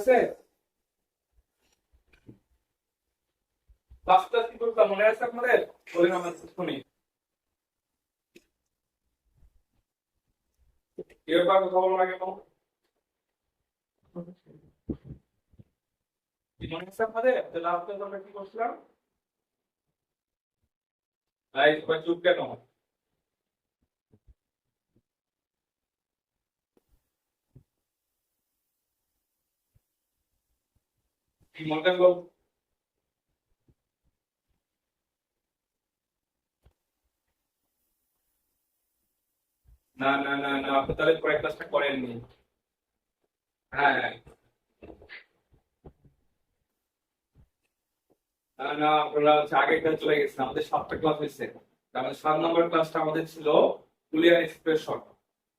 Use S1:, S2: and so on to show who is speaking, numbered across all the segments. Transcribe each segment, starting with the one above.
S1: আসতেছে? ক্লাসটা কি করতাম মনে আছে আপনাদের? বলেন আমার শুনি। কি ব্যাপার কথা বলো না কেন? কি মনে আছে আপনাদের? লাস্ট ক্লাসে আমরা কি করছিলাম? এই সবাই চুপ কেন? কি মনে থাকলো? না না না না, আপনি তাহলে পরের ক্লাসটা করেননি। হ্যাঁ হ্যাঁ। না না, আপনারা হচ্ছে আগের ক্লাস চলে গেছেন, আমাদের 7টা ক্লাস হয়েছে। আমাদের 7 নম্বর ক্লাসটা আমাদের ছিল বুলিয়ান এক্সপ্রেশন।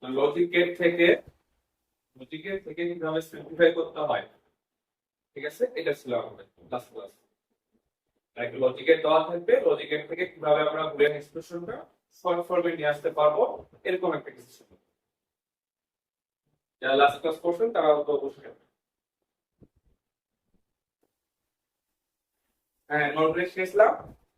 S1: লজিকের থেকে লজিকের থেকে কিভাবে সিম্পলিফাই করতে হয়, ঠিক আছে? এটা ছিল আমাদের লাস্ট ক্লাস। একটা লজিকের দেওয়া থাকবে, লজিকের থেকে কিভাবে আমরা বুলিয়ান এক্সপ্রেশনটা শর্ট ফর্মে নিয়ে আসতে পারবো, এরকম একটা কিছু ছিল। যারা লাস্ট ক্লাস করছেন তারা তো অবশ্যই। হ্যাঁ, নোট লিখে গেছিলাম।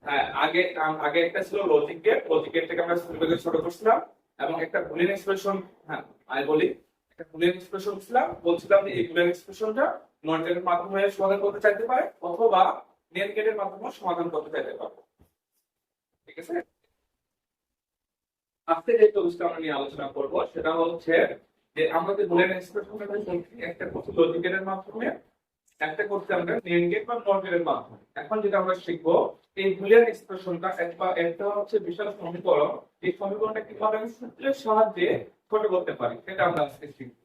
S1: হ্যাঁ, আগে আগে একটা ছিল লজিক গেট, লজিক গেট থেকে আমরা সিম্পল ছোট করছিলাম। এবং একটা বুলিয়ান এক্সপ্রেশন, হ্যাঁ আমি বলি, একটা বুলিয়ান এক্সপ্রেশন ছিলাম, বলছিলাম যে এই বুলিয়ান এক্সপ্রেশনটা নট গেটের মাধ্যমে সমাধান করতে চাইতে পারে অথবা নেট গেটের মাধ্যমে সমাধান করতে চাইতে পারে, ঠিক আছে? আজকে যে টপিকটা আমরা নিয়ে আলোচনা করব সেটা হচ্ছে যে আমরা যে বুলিয়ান এক্সপ্রেশনটা করছি, একটা করছি লজিক গেটের মাধ্যমে, একটা করতে আমরা নেট গেট বা নট গেটের মাধ্যমে। এখন যেটা আমরা শিখবো, এই বুলিয়ান এক্সপ্রেশনটা একটা হচ্ছে বিশাল সমীকরণ, এই সমীকরণটা কিভাবে আমি সূত্রের সাহায্যে ছোট করতে পারি সেটা আমরা আজকে শিখবো।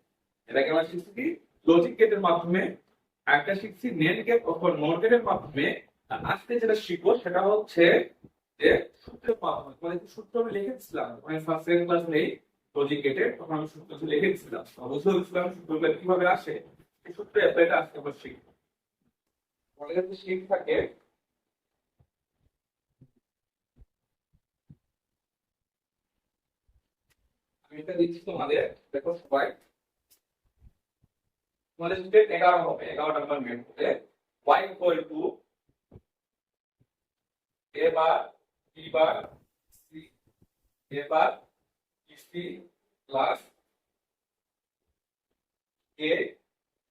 S1: এটাকে আমরা শিখছি কি লজিক গেটের মাধ্যমে, একটা শিখছি নেট গেট অথবা নট গেটের মাধ্যমে। আর আজকে যেটা শিখবো সেটা হচ্ছে যে সূত্রের মাধ্যমে। মানে সূত্র আমি লিখেছিলাম মানে ফার্স্ট সেকেন্ড ক্লাস নেই লজিক গেটের, তখন আমি সূত্র লিখেছিলাম, বুঝতে পেরেছিলাম সূত্রগুলো কিভাবে আসে। এই সূত্র অ্যাপ্লাইটা আজকে আমরা শিখবো। আমাদের কাছে শিট থাকে, আমি এটা দিচ্ছি তোমাদের, দেখো সবাই। তোমাদের শিটে 11 হবে, 11 নাম্বার মেন হবে y equal two a bar b bar c, a bar c plus a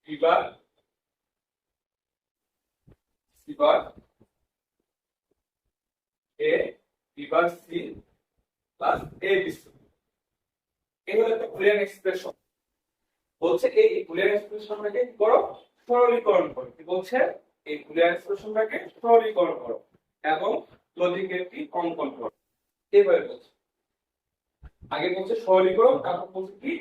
S1: b bar c bar a b bar c plus a b c। এই হলো একটা বুলিয়ান এক্সপ্রেশন। বলছে এই বুলিয়ান এক্সপ্রেশনটাকে কি করো, সরলীকরণ করো। কি বলছে? এই বুলিয়ান এক্সপ্রেশনটাকে সরলীকরণ করো এবং লজিক গেটটি অঙ্কন করো, এইভাবে বলছে। আগে বলছে সরলীকরণ, তারপর বলছে কি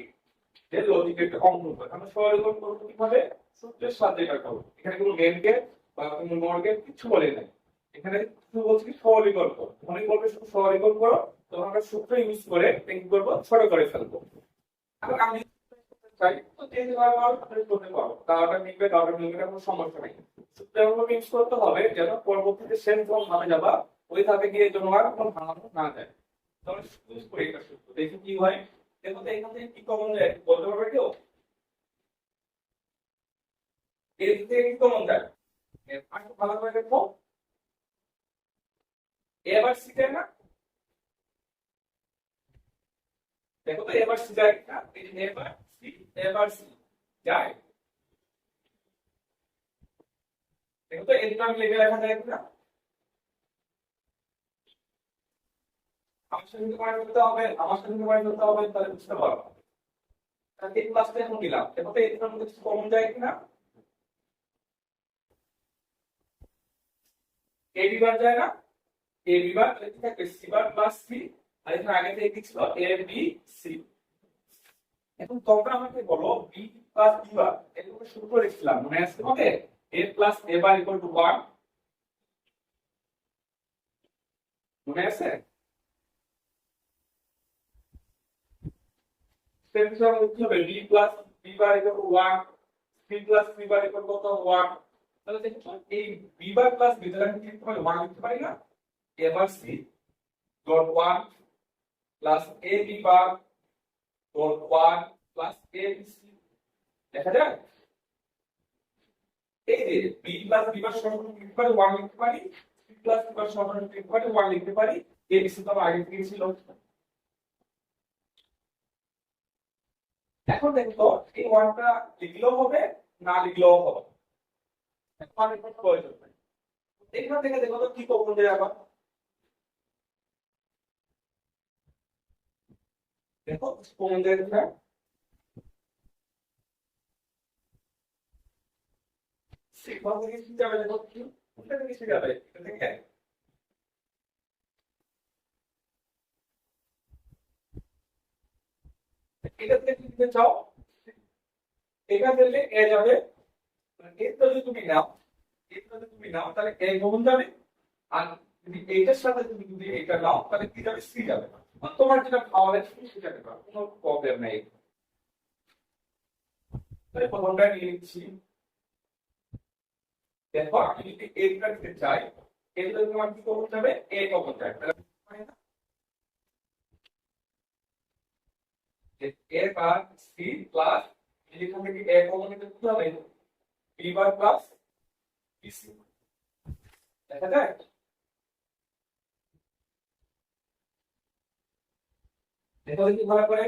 S1: যে লজিক গেটটা অঙ্কন করো। আমরা সরলীকরণ করবো কিভাবে? সূত্রের সাহায্যে এটা করবো। এখানে কোনো মেন গেট বা কোনো নট গেট কিছু বলে নাই, এখানে শুধু বলছে কি সরলীকরণ করো। মনে করবে শুধু সরলীকরণ করো, তখন আমরা সূত্র ইউজ করে কি করবো, ছোট করে ফেলবো। এখন আমি চাই তো যে আপনি করতে পারো, কারোটা মিলবে কারোটা মিলবে না, কোনো সমস্যা নেই। সূত্রগুলো মিক্স করতে হবে যেন পরবর্তীতে সেম ফর্ম ভাবে যাবা, ওই ধাপে গিয়ে যেন আর কোনো ভাঙানো না যায়। তাহলে ইউজ করি এটা সূত্র, দেখি কি হয়। দেখো তো এখান থেকে কি কমন যায় বলতে পারবে কেউ? এর থেকে কি কমন যায়? একটু ভালো করে দেখো, এবার সি যায় না? দেখো তো এবার সি যায় কিনা, এই যে এবার সি যায়। দেখো তো এর নাম লিখে লেখা যায় কিনা? আমার সাথে করে ফেলতে হবে, আমার সাথে করে ফেলতে হবে, তাহলে বুঝতে পারবো। তাহলে এই ক্লাসটা এখন দিলাম, দেখো তো এর মধ্যে কিছু কমন যায় কিনা? এ বিভাগ যায় না? এ বিভাগ তাহলে কি থাকবে, সি বার প্লাস সি। আর এখানে আগে থেকে কি ছিল, এ বি সি। এখন তোমরা আমাকে বলো বি প্লাস বি বার এরকম সূত্র লিখছিলাম, মনে আছে তোমাদের? A plus A bar equal to 1, মনে আছে? সেম হিসাবে কি হবে, B plus B bar equal to 1, C plus C bar equal to কত, 1। তাহলে দেখো এই বি বার প্লাস বি দ্বারা কি লিখতে পারি, 1 লিখতে পারি না? এবার C dot 1 plus A B bar dot 1 plus A B C, দেখা যায়? এই যে বি প্লাস বি বার সমান লিখতে পারি 1 লিখতে পারি, সি প্লাস বি বার সমান লিখতে পারি 1 লিখতে পারি। এই বিষয় তো আগে থেকে ছিল। এখন দেখো এই 1 টা লিখলেও হবে, না লিখলেও হবে, এখন কোনো প্রয়োজন নাই। এখান থেকে দেখো তো কি কমন যায় আবার, দেখো কমন যায় এটা সিগমা থেকে কি যাবে, দেখো কি কোনটা থেকে কি যাবে, এটা থেকে এটা থেকে কি দিতে চাও, এটা দিলে এ যাবে, এটা যদি তুমি নাও, এটা যদি তুমি নাও তাহলে এ কমন যাবে, আর যদি এইটার সাথে তুমি যদি এটা নাও তাহলে কি যাবে, সি যাবে। তোমার যেটা ভালো লাগে তুমি সেটা নেবে, কোনো প্রবলেম নেই। তাহলে প্রথমটা নিয়ে নিচ্ছি, দেখো আমি যদি এটা দিতে চাই, এটা তোমার কি কমন যাবে, এ কমন যাবে, তাহলে এ বার সি প্লাস এখান থেকে এ কমন নিতে কি হবে, B bar plus B C, দেখা যায়। দেখো দেখি ভালো করে,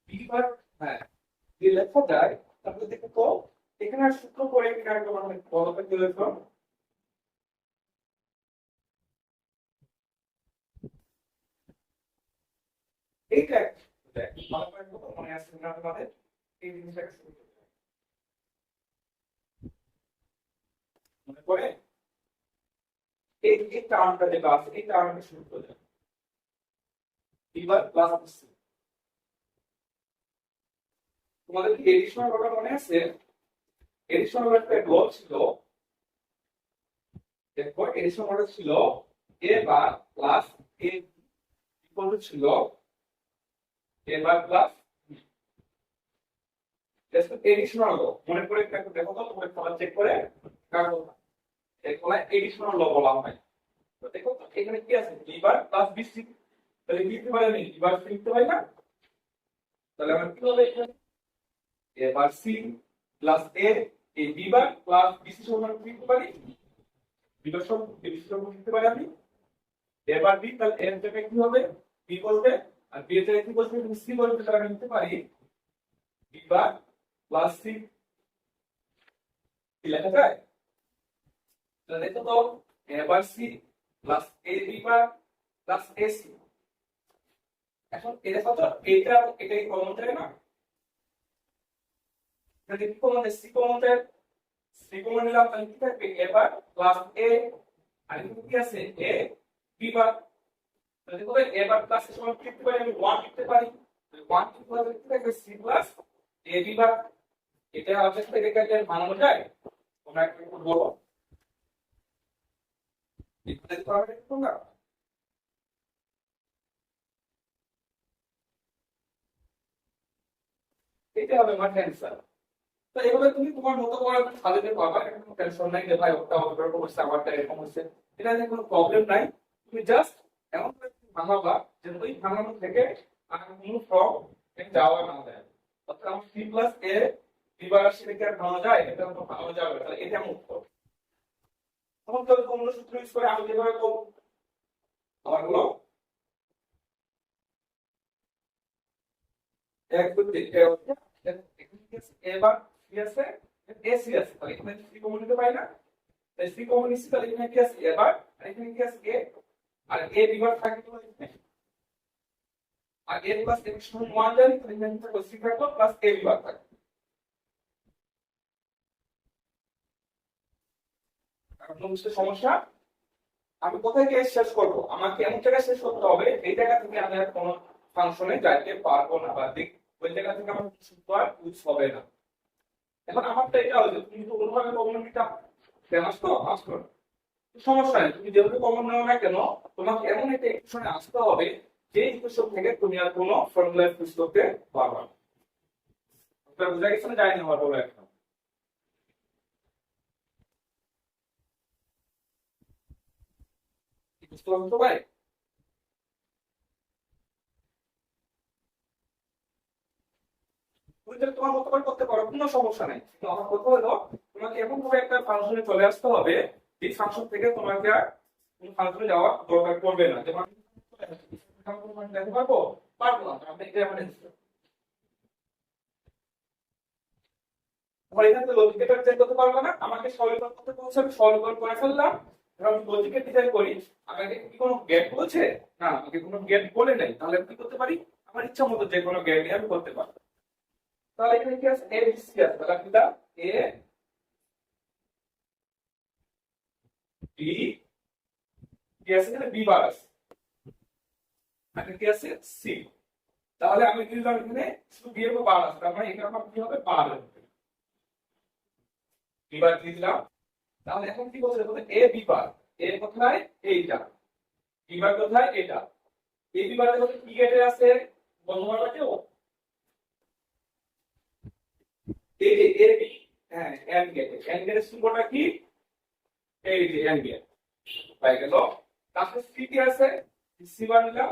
S1: বি বার, হ্যাঁ যদি লেখা যায় তাহলে দেখো তো এখানে আর সূত্র করে কিনা একটা মানে বড় করে লেখো, এইটা ভালো করে মনে আছে না তোমাদের, এই জিনিসটা মনে করে এই এই টার্মটা যেটা আছে এই টার্মটা শুরু করে দেব, এবার প্লাস তোমাদের কি এডিশনাল কথা মনে আছে, এডিশনাল একটা গোল ছিল, দেখো এডিশনাল অর্ডার ছিল এ বার প্লাস এ ইকুয়াল টু ছিল এ বার প্লাস এডিশনাল ল, মনে করে দেখো দেখো তো তোমার খাতা চেক করে কাগজ এগুলা এডিশনাল ল বলা হয়। তো দেখো তো এখানে কি আছে, B bar plus B C, তাহলে কি লিখতে পারি আমি, বি বার সি লিখতে পারি না, তাহলে আমরা কি হবে এখানে এ বার সি প্লাস এ, এই B bar plus B C সমান কি লিখতে পারি, বি বার সমান বি সি সমান লিখতে পারি আমি এবার বি, তাহলে এর জায়গায় কি হবে, বি বলবে, আর বি এর জায়গায় কি বলবে, সি বলবে, তাহলে আমি লিখতে পারি বি বার প্লাস সি, কি লেখা যায়, তাহলে দেখো তো এবার C plus A B bar plus A C, এখন এটা কত, এটা এটাই কমন যায় না, তাহলে কি কমন যায়, সি কমন যায়, সি কমন নিলাম তাহলে কি থাকবে এবার প্লাস এ, আর এখানে কি আছে এ বি বার, তাহলে দেখো এবার প্লাস এর সমান কি লিখতে পারি আমি 1 লিখতে পারি, 1 লিখতে থাকবে সি প্লাস এ বি বার, এটা অবজেক্ট থেকে কাটে বানানো যায়, তোমরা একটু বলো লিখতে পারবে তোমরা, এটা হবে আমার অ্যানসার। তো এভাবে তুমি তোমার মতো করে সাজাতে পারবা, এটা কোনো টেনশন নাই যে ভাই ওটা এরকম হচ্ছে আমারটা এরকম হচ্ছে, এটা নিয়ে কোনো প্রবলেম নাই। তুমি জাস্ট এমন করে ভাঙাবা যে ওই ভাঙানো থেকে আর কোনো ফর্ম যাওয়া না যায়, অর্থাৎ আমার সি প্লাস এ বিবার সেটাকে আর ভাঙা যায়, এটা তো ভাঙা যাবে, তাহলে এটা মুক্ত। তখন তবে কোন সূত্র ইউজ করে আমি যেভাবে করব, আমার হলো এক করতে এবার সি আছে এ সি আছে, তাহলে এখানে সি কমন নিতে পারি না, তাই সি কমন নিচ্ছি, তাহলে এখানে কি আছে এবার, আর এখানে কি আছে এ, আর এ বিভাগ থাকে তো এখানে, আর এ প্লাস এ সমান 1 জানি, তাহলে এখানে থাকবে সি থাকলো প্লাস এ বিভাগ থাকবে। এখন বুঝতে সমস্যা, আমি কোথায় গিয়ে শেষ করব, আমাকে এমন জায়গায় শেষ করতে হবে এই জায়গা থেকে আমি আর কোনো ফাংশনে যাইতে পারবো না, বা দিক ওই জায়গা থেকে আমার কিছু আর ইউজ হবে না। এখন আমারটা এটা হলো তুমি তো কোনোভাবে কমিউনিটিটা ফেমাস তো আসতো, সমস্যা নেই, তুমি যেভাবে কমন নাও না কেন তোমাকে এমন একটা ইকুয়েশনে আসতে হবে যে ইকুয়েশন থেকে তুমি আর কোনো ফর্মুলা ইউজ করতে পারবে না। এটা বুঝা গেছে না, জানি আমার বলে একটা বুঝতে পারছো ভাই। কোনো সমস্যা নাই, তো আমার কথা হলো তোমাকে এমন ভাবে একটা ফাংশনে চলে আসতে হবে এই ফাংশন থেকে তোমাকে আর কোন ফাংশনে যাওয়ার দরকার পড়বে না। যেমন দেখতে পারবো পারবো না, আপনি এটা মানে আমার এখানে তো লজিকের ডিজাইন করতে পারবো না, আমাকে সরলীকরণ করতে বলছে, আমি সরলীকরণ করে ফেললাম। এবার আমি লজিকের ডিজাইন করি, আমাকে কি কোনো গেট বলছে? না, আমাকে কোনো গেট বলে নাই, তাহলে আমি কি করতে পারি? আমার ইচ্ছা মতো যে কোনো গেট নিয়ে আমি করতে পারবো। তাহলে এখানে কি আছে? এ বি সি আছে, তাহলে কি এ বি, কি আছে এখানে? বি বার আছে, এখানে কি আছে? সি। তাহলে আমি দিলাম এখানে শুধু বি এর বার আছে, তার মানে এখানে আমার কি হবে? বার হবে। বি বার দিলাম। তাহলে এখন কি বলছে? বলতে এ বি বার, এ কোথায়? এইটা। বি বার কোথায়? এটা। এ বি বারের মধ্যে কি গেটে আছে? বন্ধুমানটা কেউ এই যে এ বি, হ্যাঁ এন্ড গেট, এন্ড গেটের সিম্বলটা কি? এই যে এন্ড গেট পাই গেল। তারপরে সি কি আছে? সি বার নিলাম।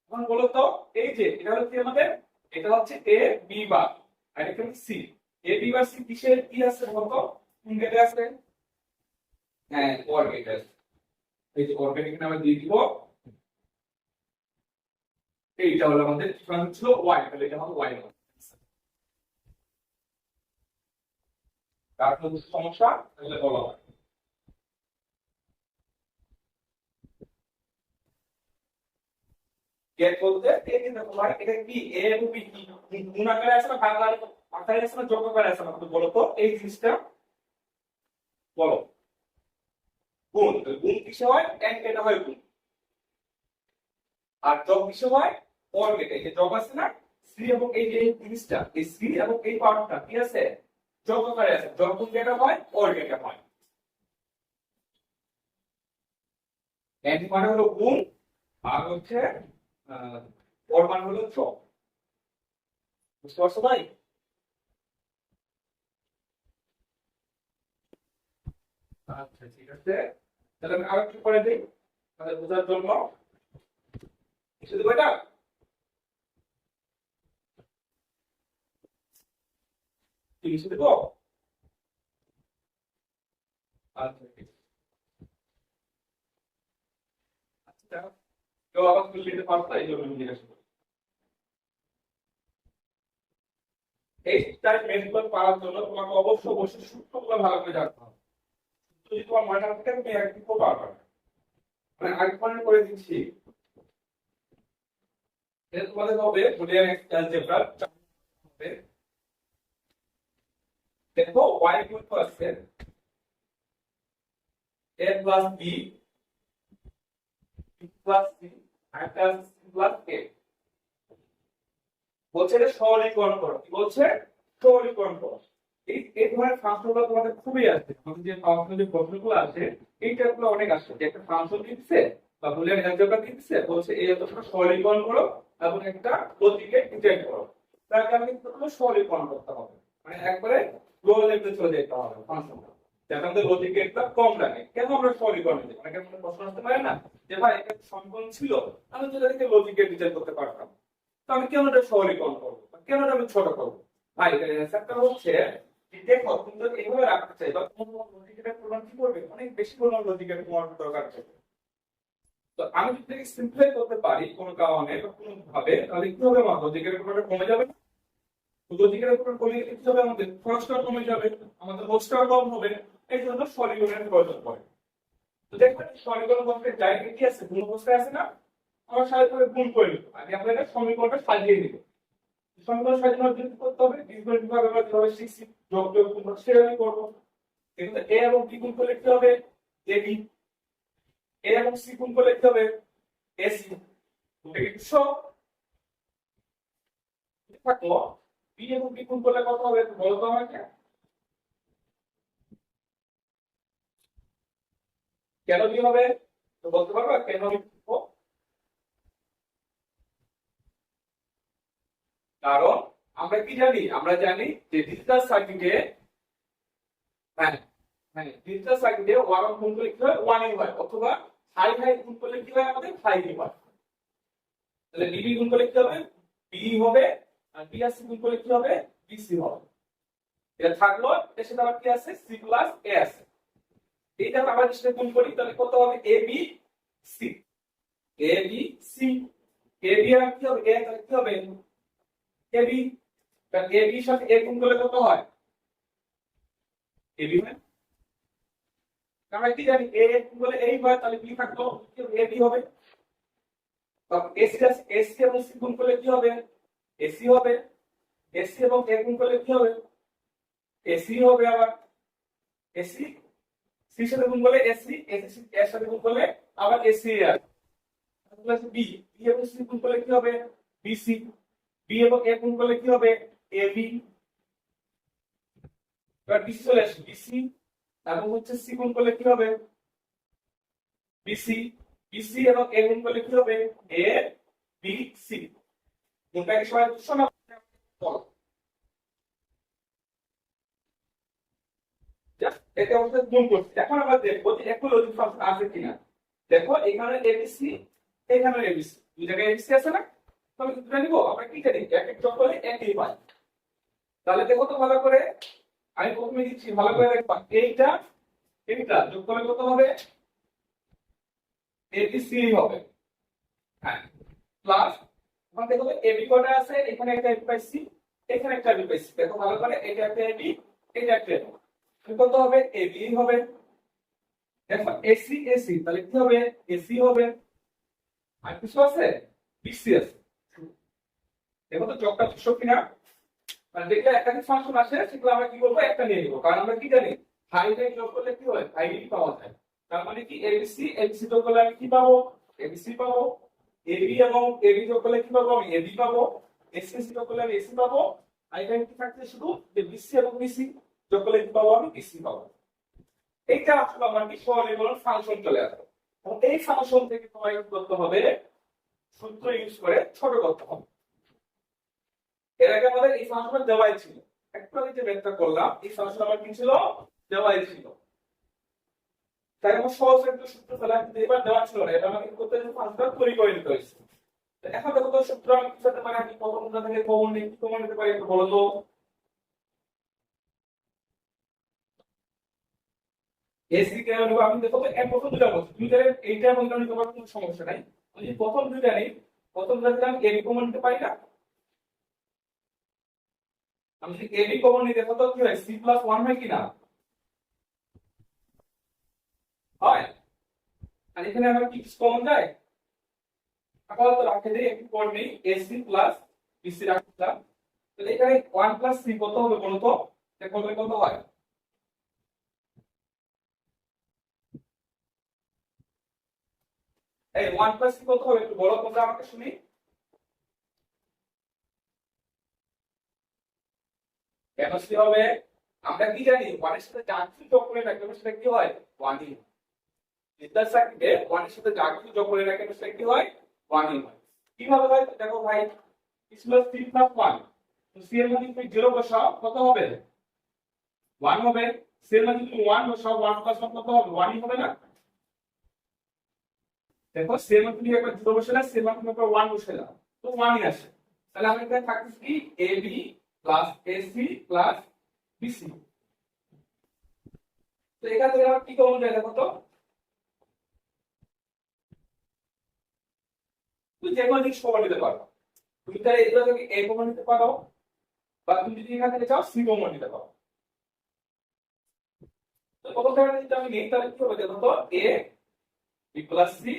S1: এখন বলো তো এই যে এটা হলো কি আমাদের? এটা হচ্ছে এ বি বার, আর এটা হচ্ছে সি। এ বি বার সি কিসের কি আছে বলতো? কোন গেটে আছে? হ্যাঁ ওর গেটে আছে। এই যে ওর গেট এখানে আমরা দিয়ে দিব। এইটা হলো আমাদের ডিফারেন্স ছিল ওয়াই, তাহলে এটা হবে ওয়াই। তার কোনো সমস্যা তাহলে বলো। গেট বলতে এই যে দেখো ভাই, এটা কি এ এবং বি কি গুণ আকারে আছে না ভাগ আকারে আছে না যোগ আকারে আছে না? বলো তো এই জিনিসটা বলো। গুণ, গুণ কিসে হয়? এক এটা হয় গুণ। আর যোগ কিসে হয়? অর গেটে। এই যে যোগ আছে না সি এবং এই যে জিনিসটা, এই সি এবং এই পার্টটা কি আছে? যোগ আকারে আছে। যোগ কোন গেটে হয়? অর গেটে হয়। এক মানে হলো গুণ, আর হচ্ছে অর মানে হলো যোগ। বুঝতে পারছো ভাই? আচ্ছা ঠিক আছে, তাহলে আমি আরেকটু করে দিই তাহলে বোঝার জন্য। শুধু এটা তিরিশে দেবো। আচ্ছা ঠিক আছে। আচ্ছা, কেউ আবার তুলে নিতে পারতো, এই জন্য আমি জিজ্ঞাসা করি। এই টাইপ মেথড পাওয়ার জন্য তোমাকে অবশ্যই সূত্রগুলো ভালো করে জানতে হবে। যদি তোমার মনে না থাকে তুমি একদিন তো পারবে না। মানে আগে মনে করে দিচ্ছি, এটা তোমাদের হবে বুলিয়ান অ্যালজেব্রার হবে। দেখো y ইকুয়াল টু আছে a plus b plus c আর প্লাস c প্লাস a। বলছে এটা সরলীকরণ করো। কি বলছে? সরলীকরণ করো। এই ধরনের ফাংশনগুলো তোমাদের খুবই আসছে, আমাদের যে ফাংশন যে প্রশ্নগুলো আছে এই টাইপগুলো অনেক আসছে, যে একটা ফাংশন দিচ্ছে বা বুলিয়ান অ্যালজেব্রা দিচ্ছে, বলছে এই এতটা সরলীকরণ করো এবং একটা প্রতীকে ডিজাইন করো। তাকে আমি কিন্তু সরলীকরণ করতে হবে, মানে একবারে লো লেভেলে চলে যেতে হবে ফাংশনটা, যাতে আমাদের লজিক গেটটা কম লাগে। কেন আমরা সরলীকরণ দিই? অনেকে মনে প্রশ্ন আসতে পারে না যে ভাই একটা সমীকরণ ছিল, আমি তো এটাকে লজিক গেট ডিজাইন করতে পারতাম, তো আমি কেন এটা সরলীকরণ করবো, কেন এটা আমি ছোট করবো? ভাই এটার অ্যান্সারটা হচ্ছে যে দেখো তুমি যদি এইভাবে রাখতে চাই বা তোমার লজিকের প্রমাণ কি করবে, অনেক বেশি পরিমাণ লজিকের তোমার দরকার হবে। তো আমি যদি এটাকে সিম্পলিফাই করতে পারি কোনো কারণে বা কোনো ভাবে, তাহলে কি হবে? আমার লজিকের প্রমাণটা কমে যাবে। লজিকের প্রমাণ কমে গেলে কি হবে? আমাদের খরচটা কমে যাবে, আমাদের হোস্টটাও কম হবে। এই জন্য সরলীকরণের প্রয়োজন পড়ে। তো দেখবেন সরলীকরণ করতে জায়গা কি আছে? গুণ অবস্থায় আছে না? আমরা সাধারণত গুণ করে নিব, আগে আমরা এটা সমীকরণটা সাজিয়ে নিব। সমীকরণ সাজানোর জন্য কি করতে হবে? বীজগণিত বিভাগ আমরা যেভাবে শিখছি, যোগ যোগ গুণ সেভাবেই করবো। কিন্তু এ এবং বি গুণ করে লিখতে হবে এ বি, এ এবং সি গুণ করে লিখতে হবে এ সি। এটা কি সব থাকলো? বি এবং বি গুণ করলে কত হবে বলো তো আমাকে? কেন বি হবে তো বলতে পারবা কেন বি? কারণ আমরা কি জানি? আমরা জানি যে ডিজিটাল সার্কিটে, হ্যাঁ হ্যাঁ, ডিজিটাল সার্কিটে ওয়ান গুণ করলে কি হয়? ওয়ানই হয়, অথবা ফাইভ হাই গুণ করলে কি হয়? আমাদের ফাইভই হয়। তাহলে ডিবি গুণ করলে কি হবে? বি হবে, আর বিআরসি গুণ করলে কি হবে? বিসি হবে। এটা থাকলো, এর সাথে আবার কি আছে সি প্লাস এ আছে। এইটা আবার যদি গুণ করি তাহলে কত হবে A B C, A B C, A B আর কি হবে এ, তাহলে কি হবে এ বি, তাহলে এ বি সাথে এ গুণ করলে কত হয় এ বি হয়। আমরা কি জানি এ গুণ করলে এই হয়, তাহলে বি থাকলো এ বি হবে। তখন এসি আছে, এসি এবং সি গুণ করলে কি হবে এসি হবে, এসি এবং এ গুণ করলে কি হবে এসি হবে। আবার এসি সি সাথে গুণ করলে এসি, এসি এর সাথে গুণ করলে আবার এসি আর বি, বি এবং সি গুণ করলে কি হবে বিসি, বি এবং এ গুণ করলে কি হবে এবি। এবার বিসি চলে আসে, বিসি এবং হচ্ছে সি গুণ করলে কি হবে বিসি, বিসি এবং এ গুণ করলে কি হবে এ বি সি। গুণটাকে সবাই বুঝছো না? বলো এটা হচ্ছে গুণ করছি। এখন আমরা দেখবো যে একই লজিক ফাংশন আছে কিনা। দেখো এখানে এবিসি, এখানে এবিসি, দুই জায়গায় এবিসি আছে না, তাহলে দুটো নিব আমরা কি জানি এক এক যোগ করলে একই পাই। তাহলে দেখো তো ভালো করে, আমি প্রথমে দিচ্ছি ভালো করে দেখবা, এইটা এইটা যোগ করলে কত হবে এবিসি হবে। হ্যাঁ প্লাস এখন দেখো তো এবি কটা আছে, এখানে একটা এবি পাইছি, এখানে একটা এবি পাইছি। দেখো ভালো করে, এটা একটা এবি, এটা একটা এবি, কত হবে এবি হবে। দেখো এসি এসি, তাহলে কি হবে এসি হবে। আর কিছু আছে বিসি আছে। দেখো তো যোগটা বুঝছো কিনা। মানে দেখলে একাধিক ফাংশন আসে, সেগুলো আমরা কি করবো একটা নিয়ে নিবো, কারণ আমরা কি জানি হাইটাই যোগ করলে কি হয় হাইডি পাওয়া যায়। তার মানে কি এবিসি এবিসি যোগ করলে আমি কি পাবো এবিসি পাবো, এবি এবং এবি যোগ করলে কি পাবো আমি এবি পাবো, এসি এসি যোগ করলে আমি এসি পাবো। আর এখানে কি থাকছে শুধু যে বিসি এবং বিসি যোগ করলে কি পাবো আমি বিসি পাবো। এইটা আসলে আমার কি সরলীকরণ ফাংশন চলে আসবে। এবং এই ফাংশন থেকে তোমার ইউজ করতে হবে, সূত্র ইউজ করে ছোট করতে হবে। এর আগে আমাদের এই ফাংশন দেওয়াই ছিল, একটু আগে যে ব্যাখ্যা করলাম এই ফাংশন আমার কি ছিল দেওয়াই ছিল। তাই আমার সহজ একটা সূত্র ফেলা, কিন্তু এবার দেওয়া ছিল না, এটা আমাকে করতে হলে ফাংশনটা তৈরি করে নিতে হয়েছে। এখন দেখো তো সূত্র আমি কি করতে পারি, আমি কমনটা থেকে কমন নিয়ে কি কমন নিতে পারি একটু বলো তো। এসি কেন নেব আমি, দেখো তো এক প্রথম দুটো বলছি দুইটার এইটা এবং এটা নিতে পারবো, কোনো সমস্যা নাই। আমি যদি প্রথম দুইটা নেই, প্রথম দুইটা আমি এবি কমন নিতে পারি না, আমি যদি এবি কমন নিই দেখো তো কি হয় সি প্লাস ওয়ান হয় কিনা হয়। আর এখানে আমার কি কমন যায় আপাতত রাখে দেই, একটু পর নেই এসি প্লাস বিসি রাখলাম। তাহলে এখানে ওয়ান প্লাস সি কত হবে বলো তো, করলে কত হয় এই ওয়ান প্লাস সি কত হবে একটু বলো তোমরা আমাকে শুনি। কেন সি হবে, আমরা কি জানি ওয়ানের সাথে যা কিছু যোগ করে রাখলে সেটা কি হয় ওয়ানই হয়। বিদ্যার সাথে ওয়ানের সাথে যা কিছু যোগ করে রাখলে সেটা কি হয় ওয়ানই হয়। কিভাবে হয় দেখো ভাই, প্লাস সি প্লাস ওয়ান, তো সি এর মধ্যে তুমি জিরো বসাও কত হবে ওয়ান হবে। সি এর মধ্যে তুমি ওয়ান বসাও ওয়ান প্লাস ওয়ান কত হবে ওয়ানই হবে না। দেখো সি এর মধ্যে তুমি একবার জিরো বসে না, সি এর মধ্যে তুমি একবার ওয়ান বসে দাও, তো ওয়ানই আসে। তাহলে আমরা এখানে থাকতেছে কি AB plus AC plus BC. তো এখান থেকে আমরা কি কমন যায় দেখো তো, তুমি যে কোনো জিনিস কমন নিতে পারো। তুমি তাহলে এগুলো থেকে এ কমন নিতে পারো, বা তুমি যদি এখান থেকে চাও সি কমন নিতে পারো। তো প্রথম থেকে যদি আমি নিই তাহলে কি হবে দেখো তো A B plus C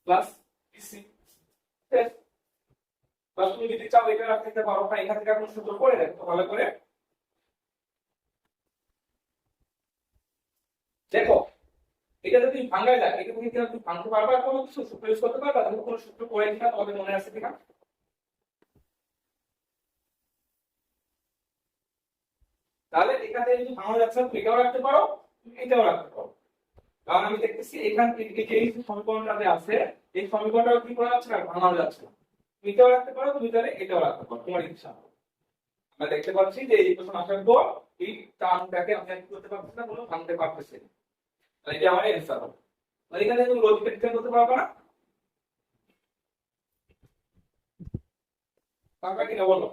S1: plus BC. বা তুমি যদি চাও এটা রাখতে পারো, বা এখান থেকে আপনি সূত্র করে দেখো ভালো করে। দেখো এটা যদি ভাঙা যায়, এটা থেকে তুমি ভাঙতে পারবা, কোনো কিছু সূত্র ইউজ করতে পারবা, তুমি কোনো সূত্র করে কিনা তোমাদের মনে আছে কিনা। তাহলে এখান থেকে যদি ভাঙা যাচ্ছে তুমি এটাও রাখতে পারো, তুমি এটাও রাখতে পারো। কারণ আমি দেখতেছি এখান থেকে এই যে সমীকরণটা আছে, এই সমীকরণটা কি করা যাচ্ছে না ভাঙানো যাচ্ছে না। তুমি এটাও রাখতে পারো, তুমি তাহলে এটাও রাখতে পারো, তোমার ইচ্ছা। আমরা দেখতে পাচ্ছি যে এই প্রশ্ন আসার পর এই টার্মটাকে আমরা কি করতে পারছি না, কোনো ভাঙতে পারতেছি না। তাহলে এটা আমার অ্যানসার হবে। তাহলে এখানে তুমি লজিক ডিফাইন করতে পারবে না, পারবে কিনা বলো।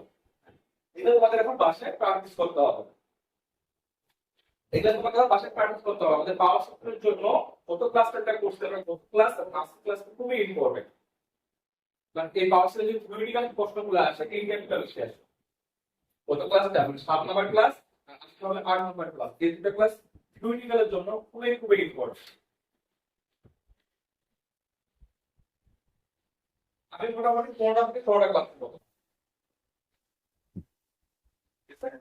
S1: এটা তোমাদের এখন বাসায় প্র্যাকটিস করতে হবে। এটা তোমাদের বাসায় প্র্যাকটিস করতে হবে। আমাদের পাওয়ার সফটওয়্যারের জন্য কত ক্লাসটা করতে হবে, কত ক্লাস আর মাস্টার ক্লাস খুবই ইম্পর্টেন্ট। কারণ এই পাওয়ার সেলের যে থিওরিটিক্যাল প্রশ্নগুলো আসে এই টাইপটা বেশি আসে। কত ক্লাসটা মানে 7 নাম্বার ক্লাস আর আজকে হবে 8 নাম্বার ক্লাস। এই দুটো ক্লাস থিওরিটিক্যালের জন্য খুবই খুবই ইম্পর্টেন্ট। আমি মোটামুটি 15টা থেকে 16টা ক্লাস করব। ঠিক আছে?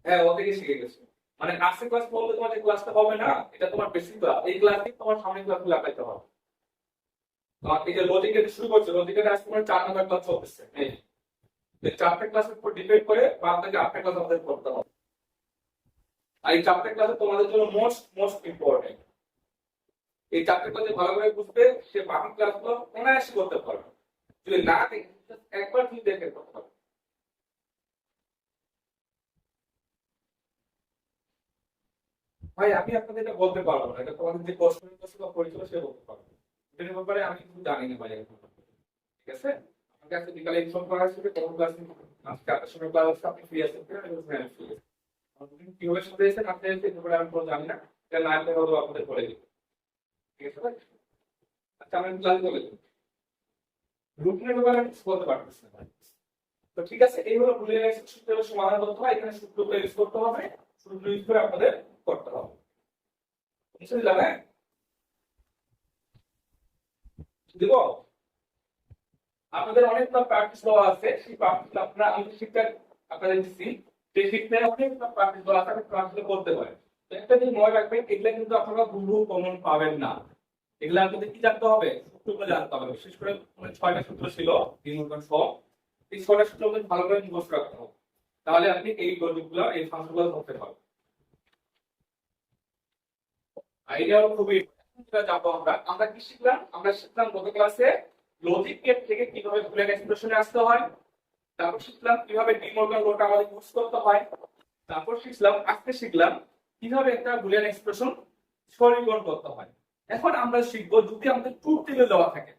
S1: হ্যাঁ, ওতে শিখে গেছি। মানে আজকে ক্লাস বলতে তোমার যে ক্লাসটা হবে না, এটা তোমার বেসিক ক্লাস। এই ক্লাসে তোমার সামনের ক্লাসগুলো আগাইতে হবে। তোমার এই যে লজিকের শুরু করছে, লজিকের আজকে তোমার 4 নাম্বার ক্লাস চলতেছে। এই 4টা ক্লাসের উপর ডিপেন্ড করে বাদ বাকি 8টা ক্লাস আমাদের করতে হবে। আর এই 4টা ক্লাসে তোমাদের জন্য মোস্ট ইম্পর্টেন্ট। এই 4টা ক্লাসে ভালো করে বুঝবে, সে বাকি ক্লাসগুলো অনায়াসে করতে পারবে। যদি না দেখে একবার তুমি দেখে করতে পারবে। ভাই আমি আপনাদের এটা বলতে পারবো না, এটা তোমাদের যে কোশ্চেন বা পরিচয় সে বলতে পারবে। এটার ব্যাপারে আমি কিছু জানি না ভাই এখন। ঠিক আছে, আমার কাছে বিকালে ইনফর্ম করা হয়েছে কোন ক্লাস আজকে 8টার সময় ক্লাস আছে, আপনি ফ্রি আছেন কিনা? হ্যাঁ ফ্রি আছে। আপনি কিভাবে সাথে এসেছেন আপনি এসে এগুলো আমি কোনো জানি না, এটা না জানলে হয়তো আপনাদের বলে দিই। ঠিক আছে ভাই? আচ্ছা আমরা ক্লাস বলে দিই। রুটিনের ব্যাপারে আমি কিছু বলতে পারতেছি না ভাই। তো ঠিক আছে, এই হলো বুলিয়ান এক্সপ্রেশন সূত্রের সমাধান করতে হয়। এখানে সূত্রগুলো ইউজ করতে হবে, সূত্র ইউজ করে আপনাদের করতে হবে। বুঝতে পারলেন? দিব আপনাদের অনেকটা প্র্যাকটিস দেওয়া আছে, সেই প্র্যাকটিস আপনারা আমি শিক্ষা আপনাদের দিচ্ছি, সেই শিক্ষায় অনেকটা প্র্যাকটিস দেওয়া আছে, আপনি প্র্যাকটিস করতে পারেন। তো একটা জিনিস মনে রাখবেন, এগুলা কিন্তু আপনারা বহু কমন পাবেন না। এগুলা আপনাদের কি জানতে হবে? সূত্রগুলো জানতে হবে। বিশেষ করে 6টা সূত্র ছিল নিউটন সহ, এই 6টা সূত্র আপনাদের ভালো করে মুখস্থ রাখতে হবে, তাহলে আপনি এই লজিকগুলো এই ফাংশনগুলো ধরতে পারবেন। আইডিয়া খুবই যাবো আমরা আমরা কি শিখলাম? আমরা শিখলাম গত ক্লাসে লজিক গেট থেকে কিভাবে বুলিয়ান এক্সপ্রেশনে আসতে হয়, তারপর শিখলাম কিভাবে ডি মর্গান লটা আমাদের ইউজ করতে হয়, তারপর আজকে শিখলাম কিভাবে একটা বুলিয়ান এক্সপ্রেশন সরলীকরণ করতে হয়। এখন আমরা শিখবো যদি আমাদের ট্রুথ টেবিল দেওয়া থাকে,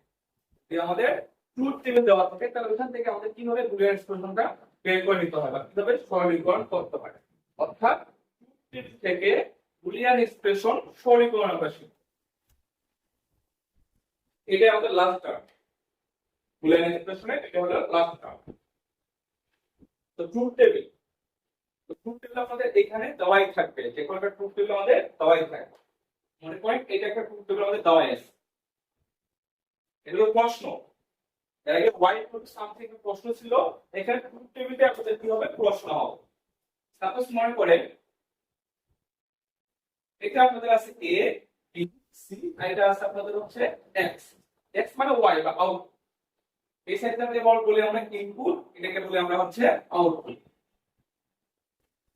S1: যদি আমাদের ট্রুথ টেবিল দেওয়া থাকে তাহলে ওখান থেকে আমাদের কিভাবে বুলিয়ান এক্সপ্রেশনটা বের করে নিতে হয় বা কিভাবে সরলীকরণ করতে হয়। অর্থাৎ ট্রুথ টেবিল থেকে বুলিয়ান এক্সপ্রেশন সরলীকরণ আমরা শিখব। এটা আমাদের লাস্ট টার্ম, বুলিয়ান এক্সপ্রেশনে এটা হলো লাস্ট টার্ম। তো ট্রুথ টেবিল, তো ট্রুথ টেবিল আমাদের এখানে দেওয়াই থাকবে, যে কোনো একটা ট্রুথ টেবিল আমাদের দেওয়াই থাকবে। মনে করেন এটা একটা ট্রুথ টেবিল আমাদের দেওয়াই আছে, এগুলো প্রশ্ন। এর আগে হোয়াইট বোর্ড সামথিং প্রশ্ন ছিল, এখানে ট্রুথ টেবিলে আপনাদের কি হবে? প্রশ্ন হবে। সাপোজ মনে করেন এটা আপনাদের আছে a b c আর এটা আছে আপনাদের হচ্ছে x, x মানে y বা আউট। এই সাইডটা আমরা বলি আমরা ইনপুট, এটাকে বলি আমরা হচ্ছে আউটপুট।